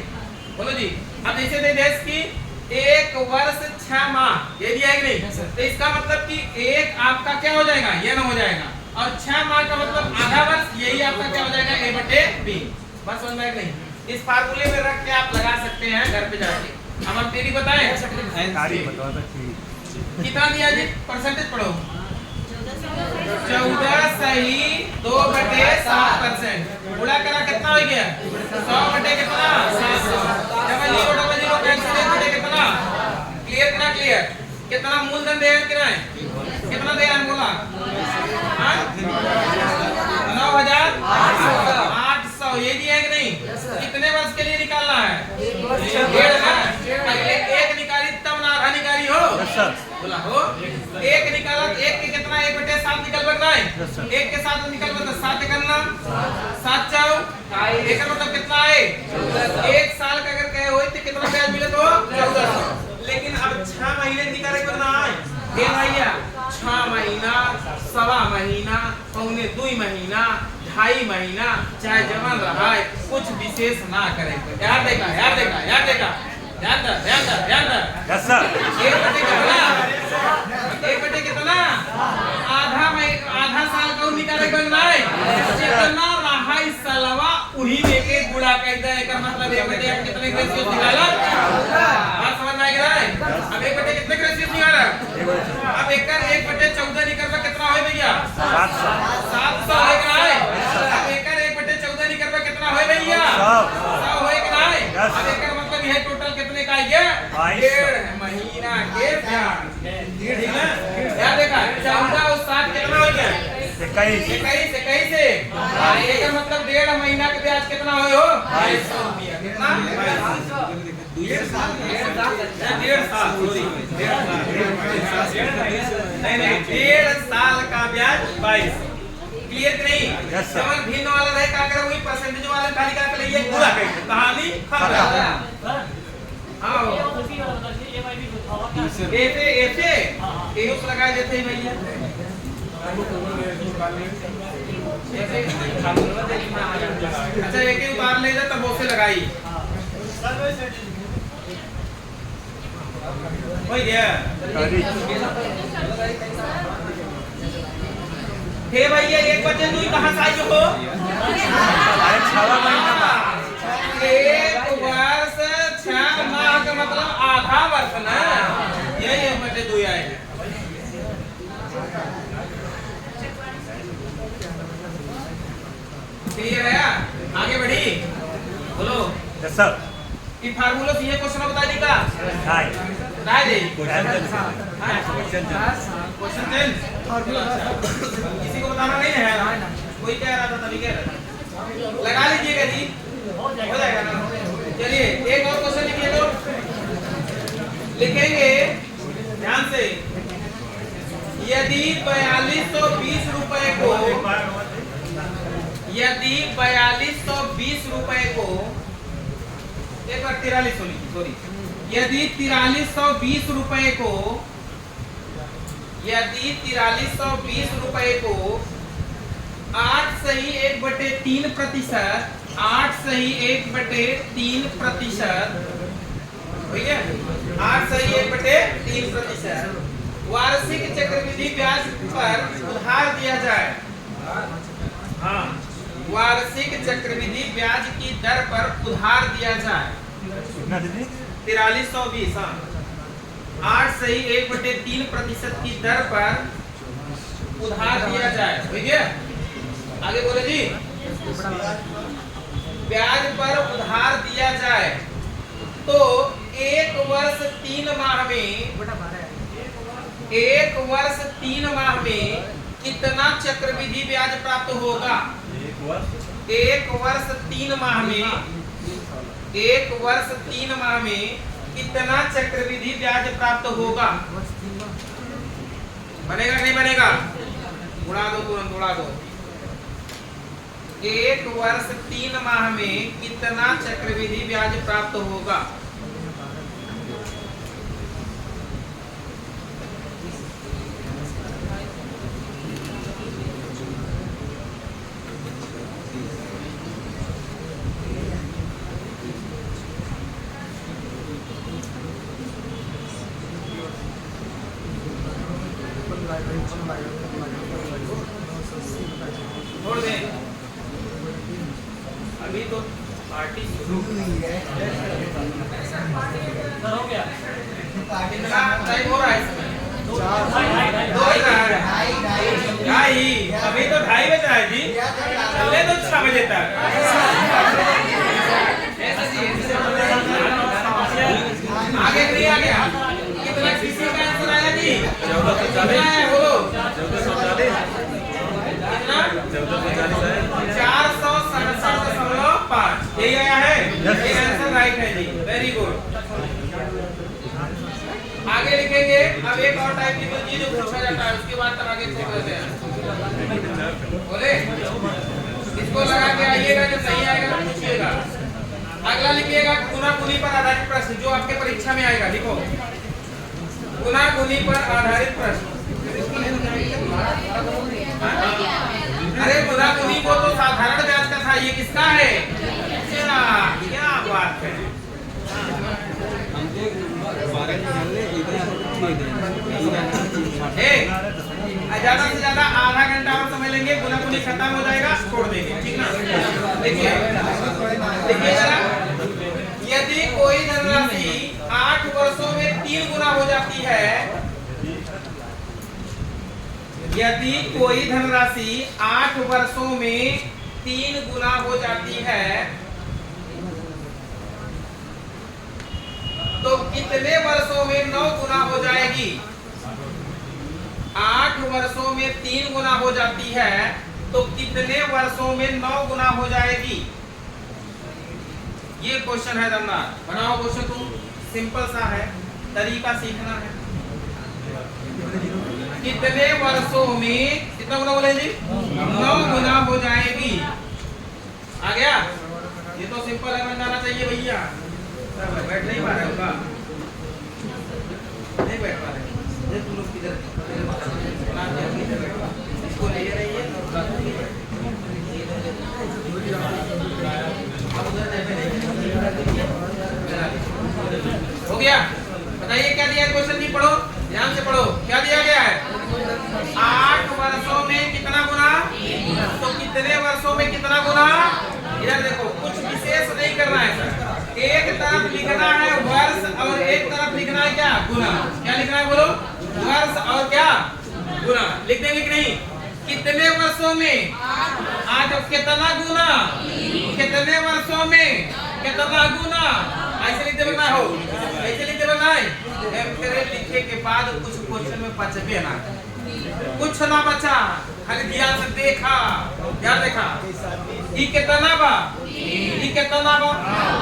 बोलो जी। अब जैसे देश की 1 वर्ष 6 माह ये दिया है कि नहीं? तो इसका मतलब कि 1 आपका क्या हो जाएगा? n हो जाएगा, और 6 माह का मतलब आधा वर्ष, यही आपका क्या हो जाएगा? a/b। बात समझ में आई नहीं? इस फार्मूले में रख के आप लगा सकते हैं घर पे जाके। अब हम तेरी बताएं कितना दिया जी? परसेंटेज पढ़ो। 14 सही 2/7%। गुणा करा कितना हो गया? 100 बटे कितना? 700। डबल जीरो कैंसिल बटे कितना? क्लियर कितना? क्लियर। कितना मूलधन देगा? कितना है? कितना देगा? बोला 9,800। ये दिया है कि नहीं? कितने वर्ष के लिए निकालना है? 1.5 ना? पहले 1 निकाली तब ना आधा निकाली हो। बोला हो। 1 निकाला, 1 के कितना? 1/7 निकल बना है। 1 के साथ निकल बना 7 करना, 7 चाओ 1 का मतलब कितना है? 1 साल का अगर कहे हो तो कितना ब्याज मिले? तो 1400। लेकिन अब 6 महीने निकाले कितना है? ये भैया 6 महीना, 1.25 महीना, 1.25 महीना, 2.5 महीना चाहे जवान रहा है, कुछ विशेष ना करे। याद देखा, याद देखा, याद देखा, ध्यान दे, ध्यान दे, ध्यान दे। Yes sir. 1/कितना? 1/कितना? आधा साल का निकाले बनना है। जितना रहा इस सालवा उन्हीं में के गुणा कर दे। का मतलब 1/8 कितने रेशियो निकाला? बात समझ में आ गया है? अब 1/8 कितने रेशियो निकाला? अब 1/14 निकलवा कितना है भैया? 700 है का है? अब 1/14 निकलवा कितना है भैया? 100 है का है? अब एक मतलब यह टोटल कितने का है? 1.5 महीना के ब्याज। ठीक है? याद देखा 14 और 7 कितना हो गया? 21 से। एक मतलब 1.5 महीना के ब्याज कितना हो? 250 रुपया। कितना? 1.5 साल। नहीं 1.5 साल का ब्याज 22। क्लियर नहीं? समझ भिन्न वाला रहे का करे वही परसेंटेज वाला खाली का लिए पूरा कर कहानी खत्म। हां ऐसे एक लगा देते हैं भैया। अच्छा एक ही बार ले जा तब उसे लगाई हो गया। हे भैया 1 बजे तू कहाँ से आई हो? अरे 6वां महीना बा। 1 वर्ष 6 माह का मतलब आधा वर्ष ना, यही 1 बजे तू आए हैं। क्लियर है? आगे बढ़ी बोलो। Yes sir. कि फार्मूला से ये क्वेश्चन बता दी का हाय। राय दे क्वेश्चन क्वेश्चन किसी को बताना नहीं है, कोई कह रहा था तभी कह रहा था, लगा लीजिएगा जी, हो जाएगा ना। चलिए एक और क्वेश्चन लिखिए तो लिखेंगे ध्यान से। यदि 4220 रुपए को, यदि 4220 रुपए को, एक बार 4300 लिखिए, सॉरी, यदि 4320 रुपए को, यदि 4320 रुपए को 8 सही 1/3%, 8 सही 1/3%, भैया 8 सही 1/3% वार्षिक चक्रवृद्धि ब्याज पर उधार दिया जाए। हाँ, वार्षिक चक्रवृद्धि ब्याज की दर पर उधार दिया जाए। कितना दीदी? 4320। हाँ, 8 सही 1/3% की दर पर उधार दिया जाए। ठीक है, आगे बोले जी। ब्याज पर उधार दिया जाए तो 1 वर्ष 3 माह में, 1 वर्ष 3 माह में कितना चक्रवृद्धि ब्याज प्राप्त होगा? 1 वर्ष 3 माह में, 1 वर्ष 3 माह में कितना चक्रवृद्धि ब्याज प्राप्त होगा? बनेगा नहीं बनेगा? उड़ा दो, तुरंत उड़ा दो। 1 वर्ष 3 माह में कितना चक्रवृद्धि ब्याज प्राप्त होगा? छोड़ दें, अभी तो पार्टी शुरू हुई है। हो गया कितना टाइम हो रहा है इसमें? 2 ढाई। अभी तो 2:30 बज रहा है जी, चले तो 6 बजे तक। आगे नहीं आ गया, कितना किसी का आंसर आया जी? 1440 है, बोलो 1440 कितना? 467.5 यही आया है। ये आंसर राइट है जी, वेरी गुड। आगे लिखेंगे। अब एक और टाइप की चीज जो पूछा जाता है उसके बाद तब आगे छोड़ देते हैं। बोले इसको लगा के आइएगा, जब नहीं आएगा तो पूछिएगा। अगला लिखिएगा गुना-गुनी पर आधारित प्रश्न, जो आपके परीक्षा में आएगा। लिखो गुना-गुनी पर आधारित प्रश्न। अरे गुना-गुनी को तो साधारण ब्याज का था, ये किसका है? क्या बात है। ज्यादा से ज्यादा आधा घंटा और समय लेंगे, गुना-गुनी खत्म हो जाएगा, छोड़ देंगे, ठीक ना? देखिए देखिए जरा, यदि कोई धनराशि 8 वर्षों में 3 गुना हो जाती है, यदि कोई धनराशि 8 वर्षों में 3 गुना हो जाती है तो कितने वर्षों में 9 गुना हो जाएगी? 8 वर्षों में 3 गुना हो जाती है तो कितने वर्षों में 9 गुना हो जाएगी? ये क्वेश्चन है दमदार। बनाओ क्वेश्चन, तुम सिंपल सा है, तरीका सीखना है। कितने वर्षों में कितना गुना बोले जी? 9 गुना हो जाएगी। आ गया? ये तो सिंपल है, बनाना चाहिए भैया। बैठ नहीं पा रहे होगा, नहीं बैठ पा रहे। तुम लोग किधर इसको ले रही है हो गया। बताइए क्या दिया क्वेश्चन जी? पढ़ो, ध्यान से पढ़ो। क्या दिया गया है? 8 वर्षों में कितना गुना? तो कितने वर्षों में कितना गुना? इधर देखो, कुछ विशेष नहीं करना है सर। एक तरफ लिखना है वर्ष और एक तरफ लिखना है क्या? गुना। क्या लिखना है बोलो? वर्ष और क्या? गुना। लिख देंगे कि नहीं? कितने वर्षों में? आज कितना गुना? कितने वर्षों में कितना गुना? ऐसे लिखते बनना हो, ऐसे लिखते बनना है। लिखे के बाद कुछ क्वेश्चन में बचबे ना, कुछ ना बचा, खाली ध्यान से देखा, ध्यान देखा। ई कितना बा? ई कितना बा?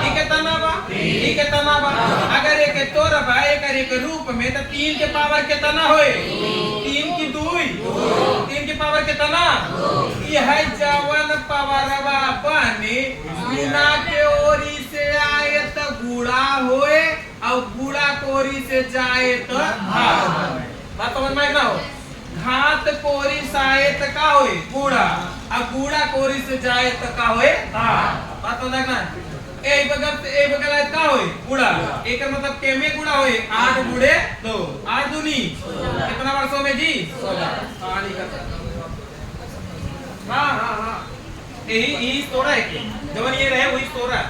ई कितना बा? ई कितना बा? अगर एक तोर बा एक रूप में तो 3 के पावर कितना होए? 3 की 2, 3 की पावर कितना? ये है जवन पावरवा बने गुना के ओरी से आए तो गुड़ा होए और गुड़ा कोरी से जाए तो घात। बात समझ में ना हो? घात कोरी से आए तो का होए? गुड़ा, और गुड़ा कोरी से जाए तो का होए? घात। बात समझ ना? ए बगल है का होए? गुड़ा। एक मतलब के में गुड़ा होए 8 गुड़े 2, 8 दूनी कितना वर्षों में जी? 16। हाँ यही तोड़ा है कि जब ये रहे वही तोड़ा।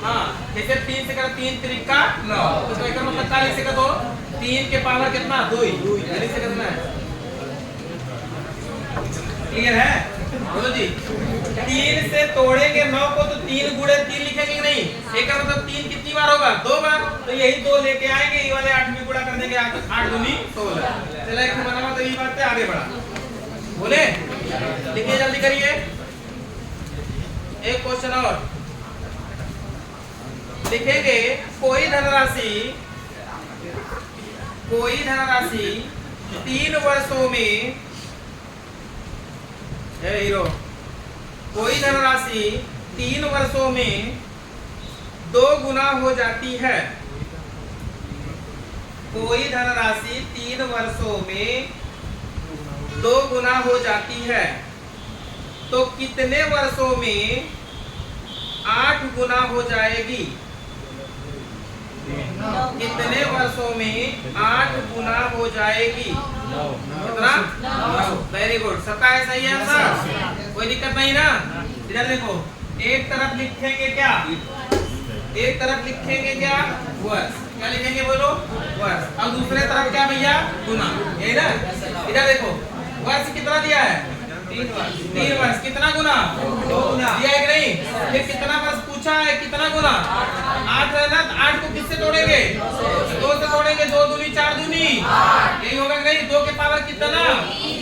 हाँ जैसे 3 से कर 3 त्रिका 9, तो एक मतलब 40 से कर दो 3 के पावर कितना? 2 यानी से करना है। क्लियर है? बोलो जी। 3 से तोड़ेंगे 9 को तो 3 गुणे 3 लिखेंगे नहीं? एक का मतलब 3 कितनी बार होगा? 2 बार। तो यही 2 लेके आएंगे, ये वाले 8 गुणा कर देंगे, 8 दूनी 16। चलो एक बनावा तो ये बात पे आगे बढ़ा। बोले लिखिए, जल्दी करिए। एक क्वेश्चन और लिखेंगे। कोई धनराशि 3 वर्षों में, हीरो, कोई धनराशि 3 वर्षों में 2 गुना हो जाती है। कोई धनराशि 3 वर्षों में 2 गुना हो जाती है, तो कितने वर्षों में 8 गुना हो जाएगी? कितने वर्षों में 8 गुना हो जाएगी? कितना? 9। वेरी गुड, सबका है सही है आंसर, कोई दिक्कत नहीं ना? इधर देखो, एक तरफ लिखेंगे क्या? एक तरफ लिखेंगे क्या? वर्ष। क्या लिखेंगे बोलो? वर्ष। और दूसरे तरफ क्या भैया? गुना। यही ना? इधर देखो, वर्ष कितना दिया है? 3 वर्ष। कितना गुना? 2 गुना दिया है कि नहीं? फिर कितना वर्ष पूछा है? कितना गुना? 8 है ना? 8 को किससे तोड़ेंगे? 2 से तोड़ेंगे। 2 दूनी 4 दूनी, यही होगा कि नहीं? 2 के पावर कितना?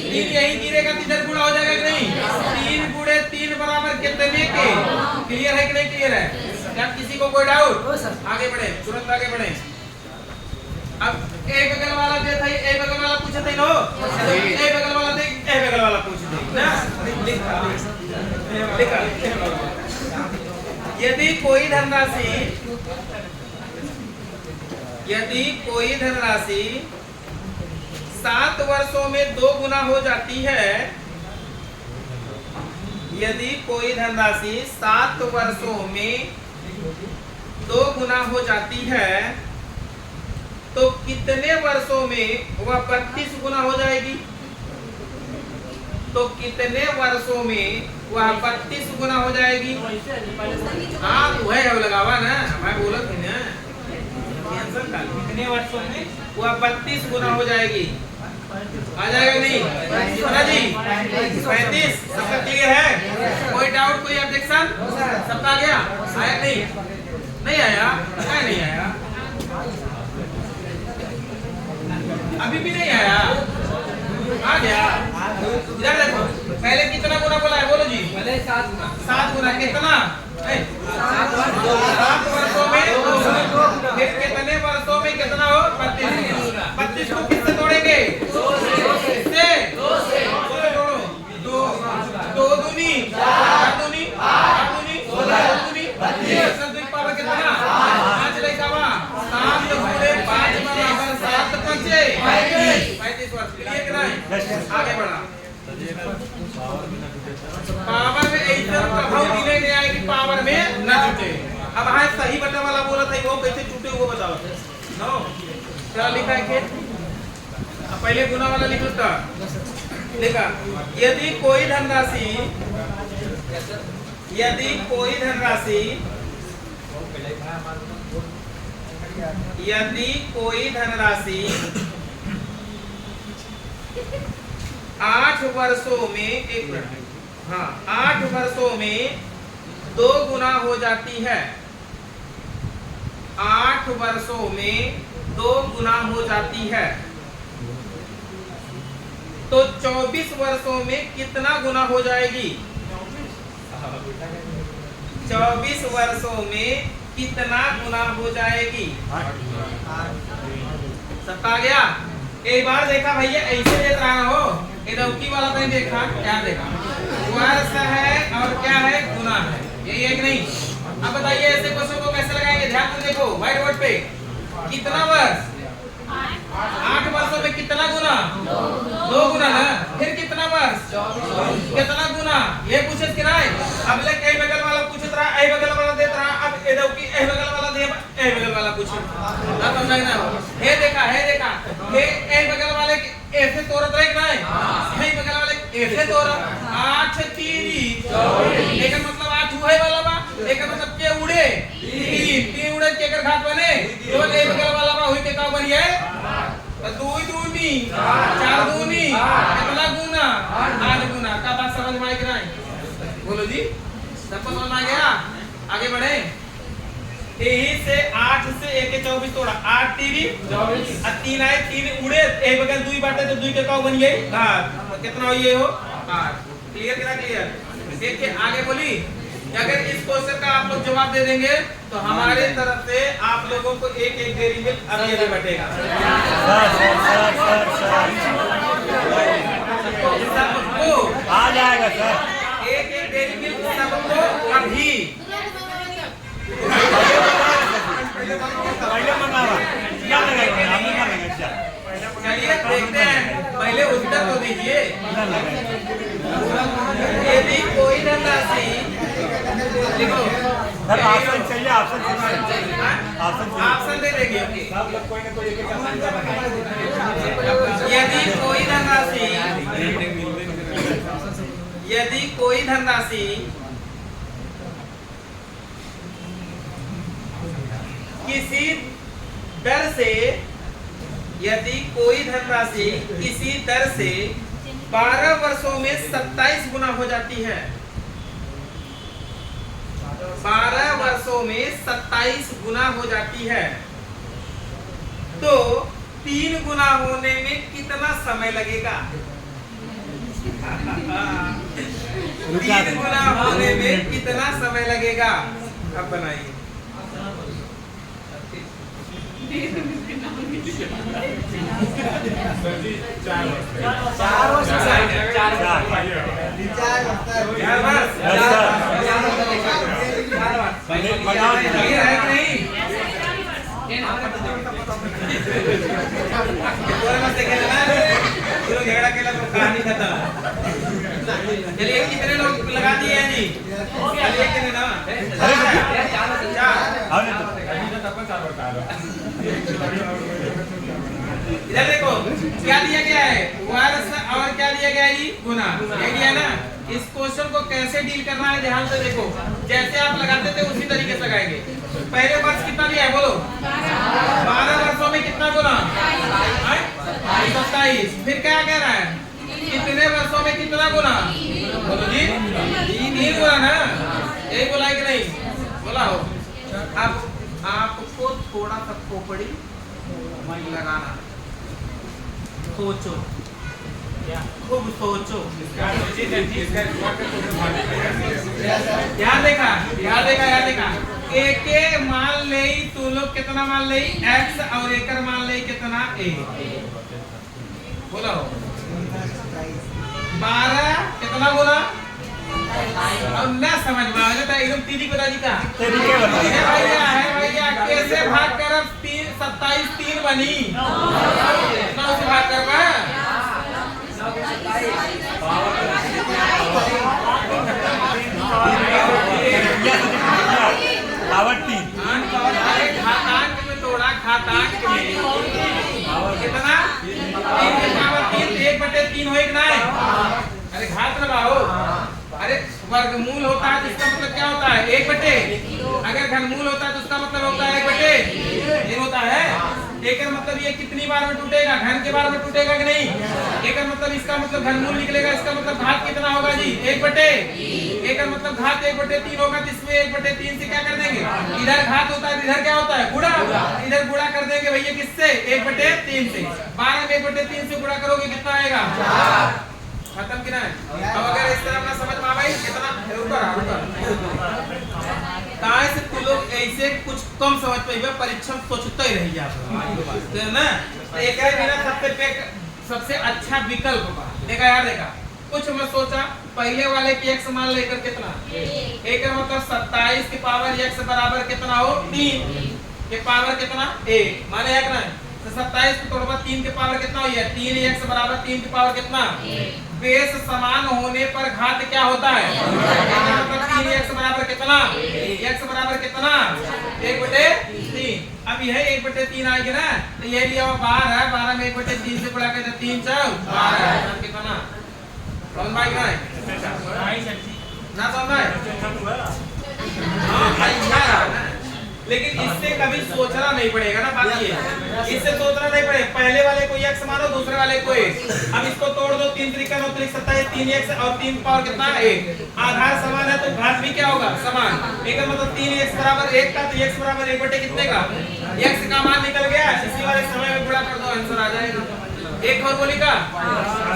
3। यही गिरेगा, इधर गुणा हो जाएगा कि नहीं? 3 गुणे 3 बराबर कितने के? क्लियर है कि नहीं? क्लियर है? क्या किसी को कोई डाउट? आगे बढ़े, तुरंत आगे बढ़े। अब ए बगल वाला दे था, ए बगल वाला पूछे थे नो, ए बगल वाला दे, ए बगल वाला पूछे थे ना? लिखा। यदि कोई धनराशि 7 वर्षों में 2 गुना हो जाती है, यदि कोई धनराशि 7 वर्षों में 2 गुना हो जाती है, तो कितने वर्षों में वह 32 गुना हो जाएगी? तो कितने वर्षों में वह 32 गुना हो जाएगी? हाँ तो है लगावा ना, मैं बोला था ना, कितने वर्षों में वह 32 गुना हो जाएगी? आ जाएगा नहीं? कितना जी? 35। सबका क्लियर है? कोई डाउट, कोई ऑब्जेक्शन? सबका आ गया? आया नहीं? नहीं आया? क्या नहीं आया? अभी भी नहीं आया? आ गया? इधर देखो, पहले कितना गुना बोला है? बोलो जी। पहले 7 गुना। कितना? 7 वर्षों में 2। फिर कितने वर्षों में कितना हो? 32। 32 को किससे तोड़ेंगे? 2 से तोड़ो। 2 दूनी 4 दूनी 8 दूनी 16 दूनी 32 पावर कितना? 5 लेगा 7 गुणे 5 बराबर 7 बचे 35 वर्ष। क्लियर कि नहीं? आगे बढ़ा। पावर में ऐसा प्रभाव दिले गया है कि पावर में न छूटे। अब हाँ सही बटन वाला बोला था वो कैसे छूटे वो बताओ। नो क्या लिखा है खेत? पहले गुना वाला लिख लो। देखा, यदि कोई धनराशि यदि कोई धनराशि 8 वर्षों में 8 वर्षों में 2 गुना हो जाती है, 8 वर्षों में 2 गुना हो जाती है, तो 24 वर्षों में कितना गुना हो जाएगी? 24 वर्षों में कितना गुना हो जाएगी? सब आ गया? एक बार देखा भैया, ऐसे देख रहा हो, ये लौकी वाला कहीं देखा? क्या देखा? वर्ष है और क्या है? गुना है, यही एक नहीं? अब बताइए ऐसे क्वेश्चन को कैसे लगाएंगे? ध्यान से देखो, व्हाइट बोर्ड पे कितना वर्ष? 8 वर्षों में कितना गुना? 2 गुना ना। फिर कितना वर्ष? कितना गुना? ये पूछे कि नहीं? अब ले ए बगल वाला पूछत रहा, ए बगल वाला देत रहा, अब ए दौकी ए बगल वाला दे, ए बगल वाला पूछे ना, समझ ना? हे देखा, हे ए बगल वाले ऐसे तोड़त रहे नहीं? हे बगल वाले ऐसे तोड़त 8 तीरी, एक मतलब 8 हुए वाला बा, एक मतलब के उड़े 3 उड़े के कर घाट बने, तो ए बगल वाला बा हुई के का बनिए 2 दूनी 4 दूनी कितना गुना? 8 गुना। का बात समझ में आई कि नहीं? बोलो जी, सबको समझ में आ गया? आगे बढ़े। यही से 8 से 1 के 24 तोड़ा, 8 तीरी 24, 3 आए 3 उड़े, एक बगल 2 बाटे तो 2 के का बन गई घाट, कितना हो ये हो 8। क्लियर कितना? क्लियर। देखिए आगे बोली, अगर इस क्वेश्चन का आप लोग जवाब दे देंगे तो हमारे तरफ से आप लोगों को एक डेयरी मिल्क अभी अभी बटेगा। सबको आ जाएगा सर, एक डेयरी मिल्क सबको अभी। पहले मंगावा क्या लगाएंगे? आपने क्या लगाएंगे? चलिए देखते हैं, पहले उत्तर तो दीजिए। यदि कोई धनराशि, देखो सर ऑप्शन चाहिए, ऑप्शन दे देंगे। यदि कोई धनराशि किसी दर से, यदि कोई धनराशि किसी दर से 12 वर्षों में 27 गुना हो जाती है, 12 वर्षों में 27 गुना हो जाती है, तो 3 गुना होने में कितना समय लगेगा? 3 गुना होने में कितना समय लगेगा? अब बनाइए। झगड़ा केला तो कहानी खत्म। चलिए कितने लोग लगा दिए हैं जी? चलिए कितने ना? इधर देखो क्या दिया गया है? वर्ष और क्या दिया गया है जी? गुना। ये दिया ना? इस क्वेश्चन को कैसे डील करना है ध्यान से देखो। जैसे आप लगाते थे उसी तरीके से लगाएंगे। पहले वर्ष कितना दिया है बोलो? 12 वर्षों में कितना गुना? 27। फिर क्या कह रहा है? कितने वर्षों में कितना गुना? बोलो जी 3 गुना ना? यही बोला है कि नहीं? बोला हो। अब आपको थोड़ा सा खोपड़ी लगाना, सोचो, खूब सोचो। याद देखा। एक मान ले तू लोग कितना मान ले? x और एक मान ले कितना? a। बोलो 12 कितना बोला? और ना समझ में आ जाता एकदम तीरी बता दी का भैया कैसे भाग कर 27 3 बनी ना, उसे भाग कर घातांक में तोड़ा, घातांक में कितना? 3 1/3 3 हो एक ना है? अरे घात लगाओ। अरे वर्गमूल होता है तो इसका मतलब क्या होता है? 1/। अगर घनमूल होता है तो उसका मतलब होता है 1/3 होता है। एक का मतलब ये कितनी बार में टूटेगा? घन के बार में टूटेगा कि नहीं? एक का मतलब इसका मतलब घनमूल निकलेगा, इसका मतलब घात कितना होगा जी? 1/3। एक का मतलब घात 1/3 होगा तो इसमें 1/3 से क्या कर देंगे? इधर घात होता है, इधर क्या होता है? गुणा। इधर गुणा कर देंगे भैया किससे? 1/3 से। 12 में 1/3 से गुणा करोगे कितना आएगा? खत्म कि नहीं? अब अगर इस तरह अपना समझ में आ भाई कितना कहाँ से तुम लोग ऐसे कुछ कम समझ पाइबे, परीक्षा में सोचते ही रही आप तो ना। एक है मेरा सबसे अच्छा विकल्प बा। देखा यार, देखा कुछ मैं सोचा पहले वाले की x मान लेकर कितना? एक का मतलब 27 की पावर x बराबर कितना हो? 3 के पावर कितना? 1 माने एक ना। तो 27 को तोड़वा 3 के पावर कितना हुई है? 3x बराबर 3 की पावर कितना? बेस समान होने पर घात क्या होता है? मतलब 3x बराबर कितना? x बराबर कितना? 1/3। अब यह 1/3 आएगी ना, तो ये लिया 12 है। 12 में 1/3 से गुणा कर 3 4 12 कितना? कौन भाई ना समझ हाँ भाई ना। लेकिन इससे कभी सोचना नहीं पड़ेगा ना, बात ये इससे सोचना नहीं पड़ेगा। पहले वाले को x मानो, दूसरे वाले को 1। अब इसको तोड़ दो, 3 त्रिका 9 त्रिक 27, 3x और 3 पावर कितना? 1। आधार समान है तो घात भी क्या होगा? समान। एक मतलब 3x बराबर 1 का, तो x बराबर 1/, कितने का? x का मान निकल गया, इसी वाले समय में गुणा कर दो, आंसर आ जाएगा। एक और बोली का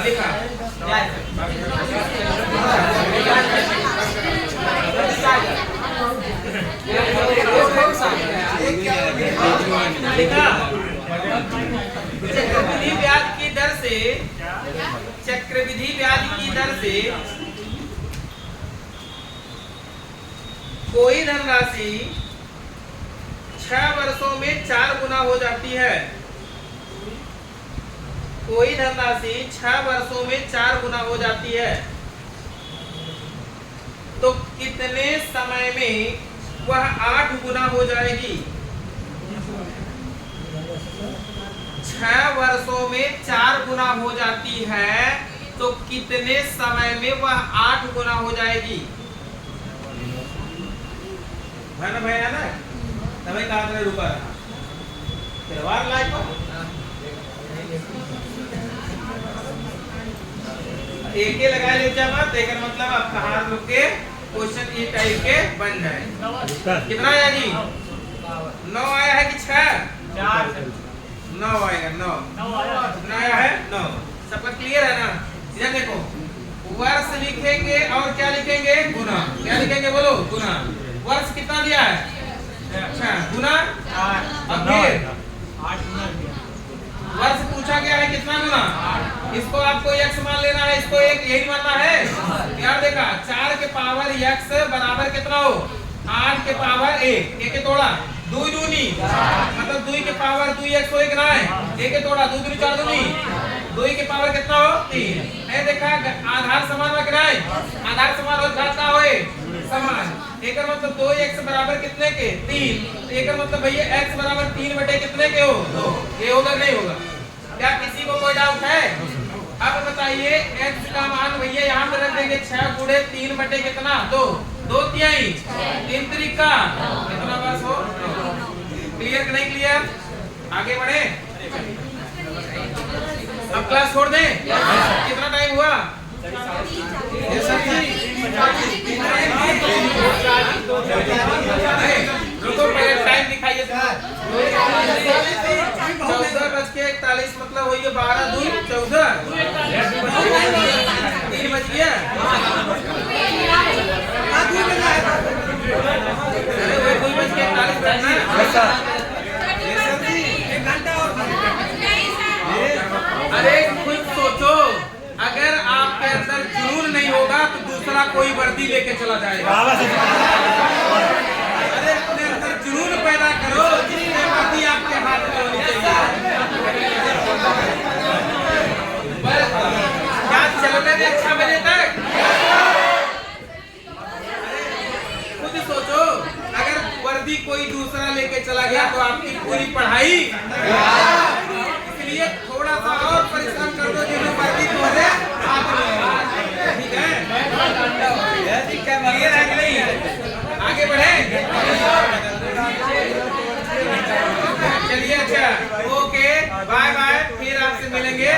लिखा चक्रवृद्धि ब्याज की दर से, चक्रवृद्धि ब्याज की दर से कोई धनराशि 6 वर्षों में 4 गुना हो जाती है। कोई धनराशि 6 वर्षों में 4 गुना हो जाती है, तो कितने समय में वह 8 गुना हो जाएगी? 6 वर्षों में 4 गुना हो जाती है, तो कितने समय में वह 8 गुना हो जाएगी? भाई है ना, तभी कहा रुका त्योहार लाइफ एक ही लगा ले मत, लेकिन मतलब आप कहा रुके क्वेश्चन ये टाइप के बन जाए। कितना आया जी? 9 आया है कि 6? 9 आएगा। 9 कितना आया है? 9। सबका क्लियर है ना? इधर देखो, वर्ष लिखेंगे और क्या लिखेंगे? गुना। क्या लिखेंगे बोलो? गुना। वर्ष कितना दिया है? अच्छा, गुना और फिर 8 गुना वर्ष पूछा गया है कितना गुना? इसको आपको x मान लेना है, इसको 1 यही मानना है। यार देखा 4 के पावर x बराबर कितना हो? 8 के पावर 1 के तोड़ा 2 दूनी मतलब 2 के पावर 2x हो एक ना है, 1 के तोड़ा 2 दूनी 4 दूनी 2 के पावर कितना हो? 3 है। देखा आधार समान लग रहा है, आधार समान हो घात का होए समान। एक मतलब 2x बराबर कितने के? 3। एक मतलब भैया x बराबर 3 कितने के हो? 2। ये होगा नहीं होगा? क्या किसी को कोई डाउट है? अब बताइए x का मान भैया यहाँ पे रख देंगे 6 गुणे 3 कितना? 2। 2 तिहाई 3 त्रिका कितना बस हो? क्लियर कि नहीं क्लियर? आगे बढ़े। अब क्लास छोड़ दें? कितना टाइम हुआ? रुको पहले टाइम दिखाइए। 14:41 मतलब हुई 12 2 14 3 बज गया। अरे वही 2 बज के 41 करना। अरे खुद सोचो, अगर आपके अंदर जुनून नहीं होगा तो दूसरा कोई वर्दी लेके चला जाएगा। अरे अपने अंदर जुनून पैदा करो, जिससे वर्दी आपके हाथ में होनी चाहिए। क्या चलने में 6 बजे तक? खुद सोचो, अगर वर्दी कोई दूसरा लेके चला गया तो आपकी पूरी पढ़ाई। इसलिए थोड़ा सा और परिश्रम कर दो, जिन्हें वर्दी तुम्हारे से मिलेंगे।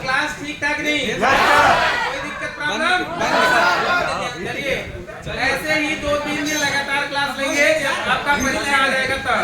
क्लास ठीक ठाक नहीं, कोई दिक्कत प्रॉब्लम? चलिए ऐसे ही 2-3 दिन लगातार क्लास लेंगे, जब आपका परीक्षा आ जाएगा तब।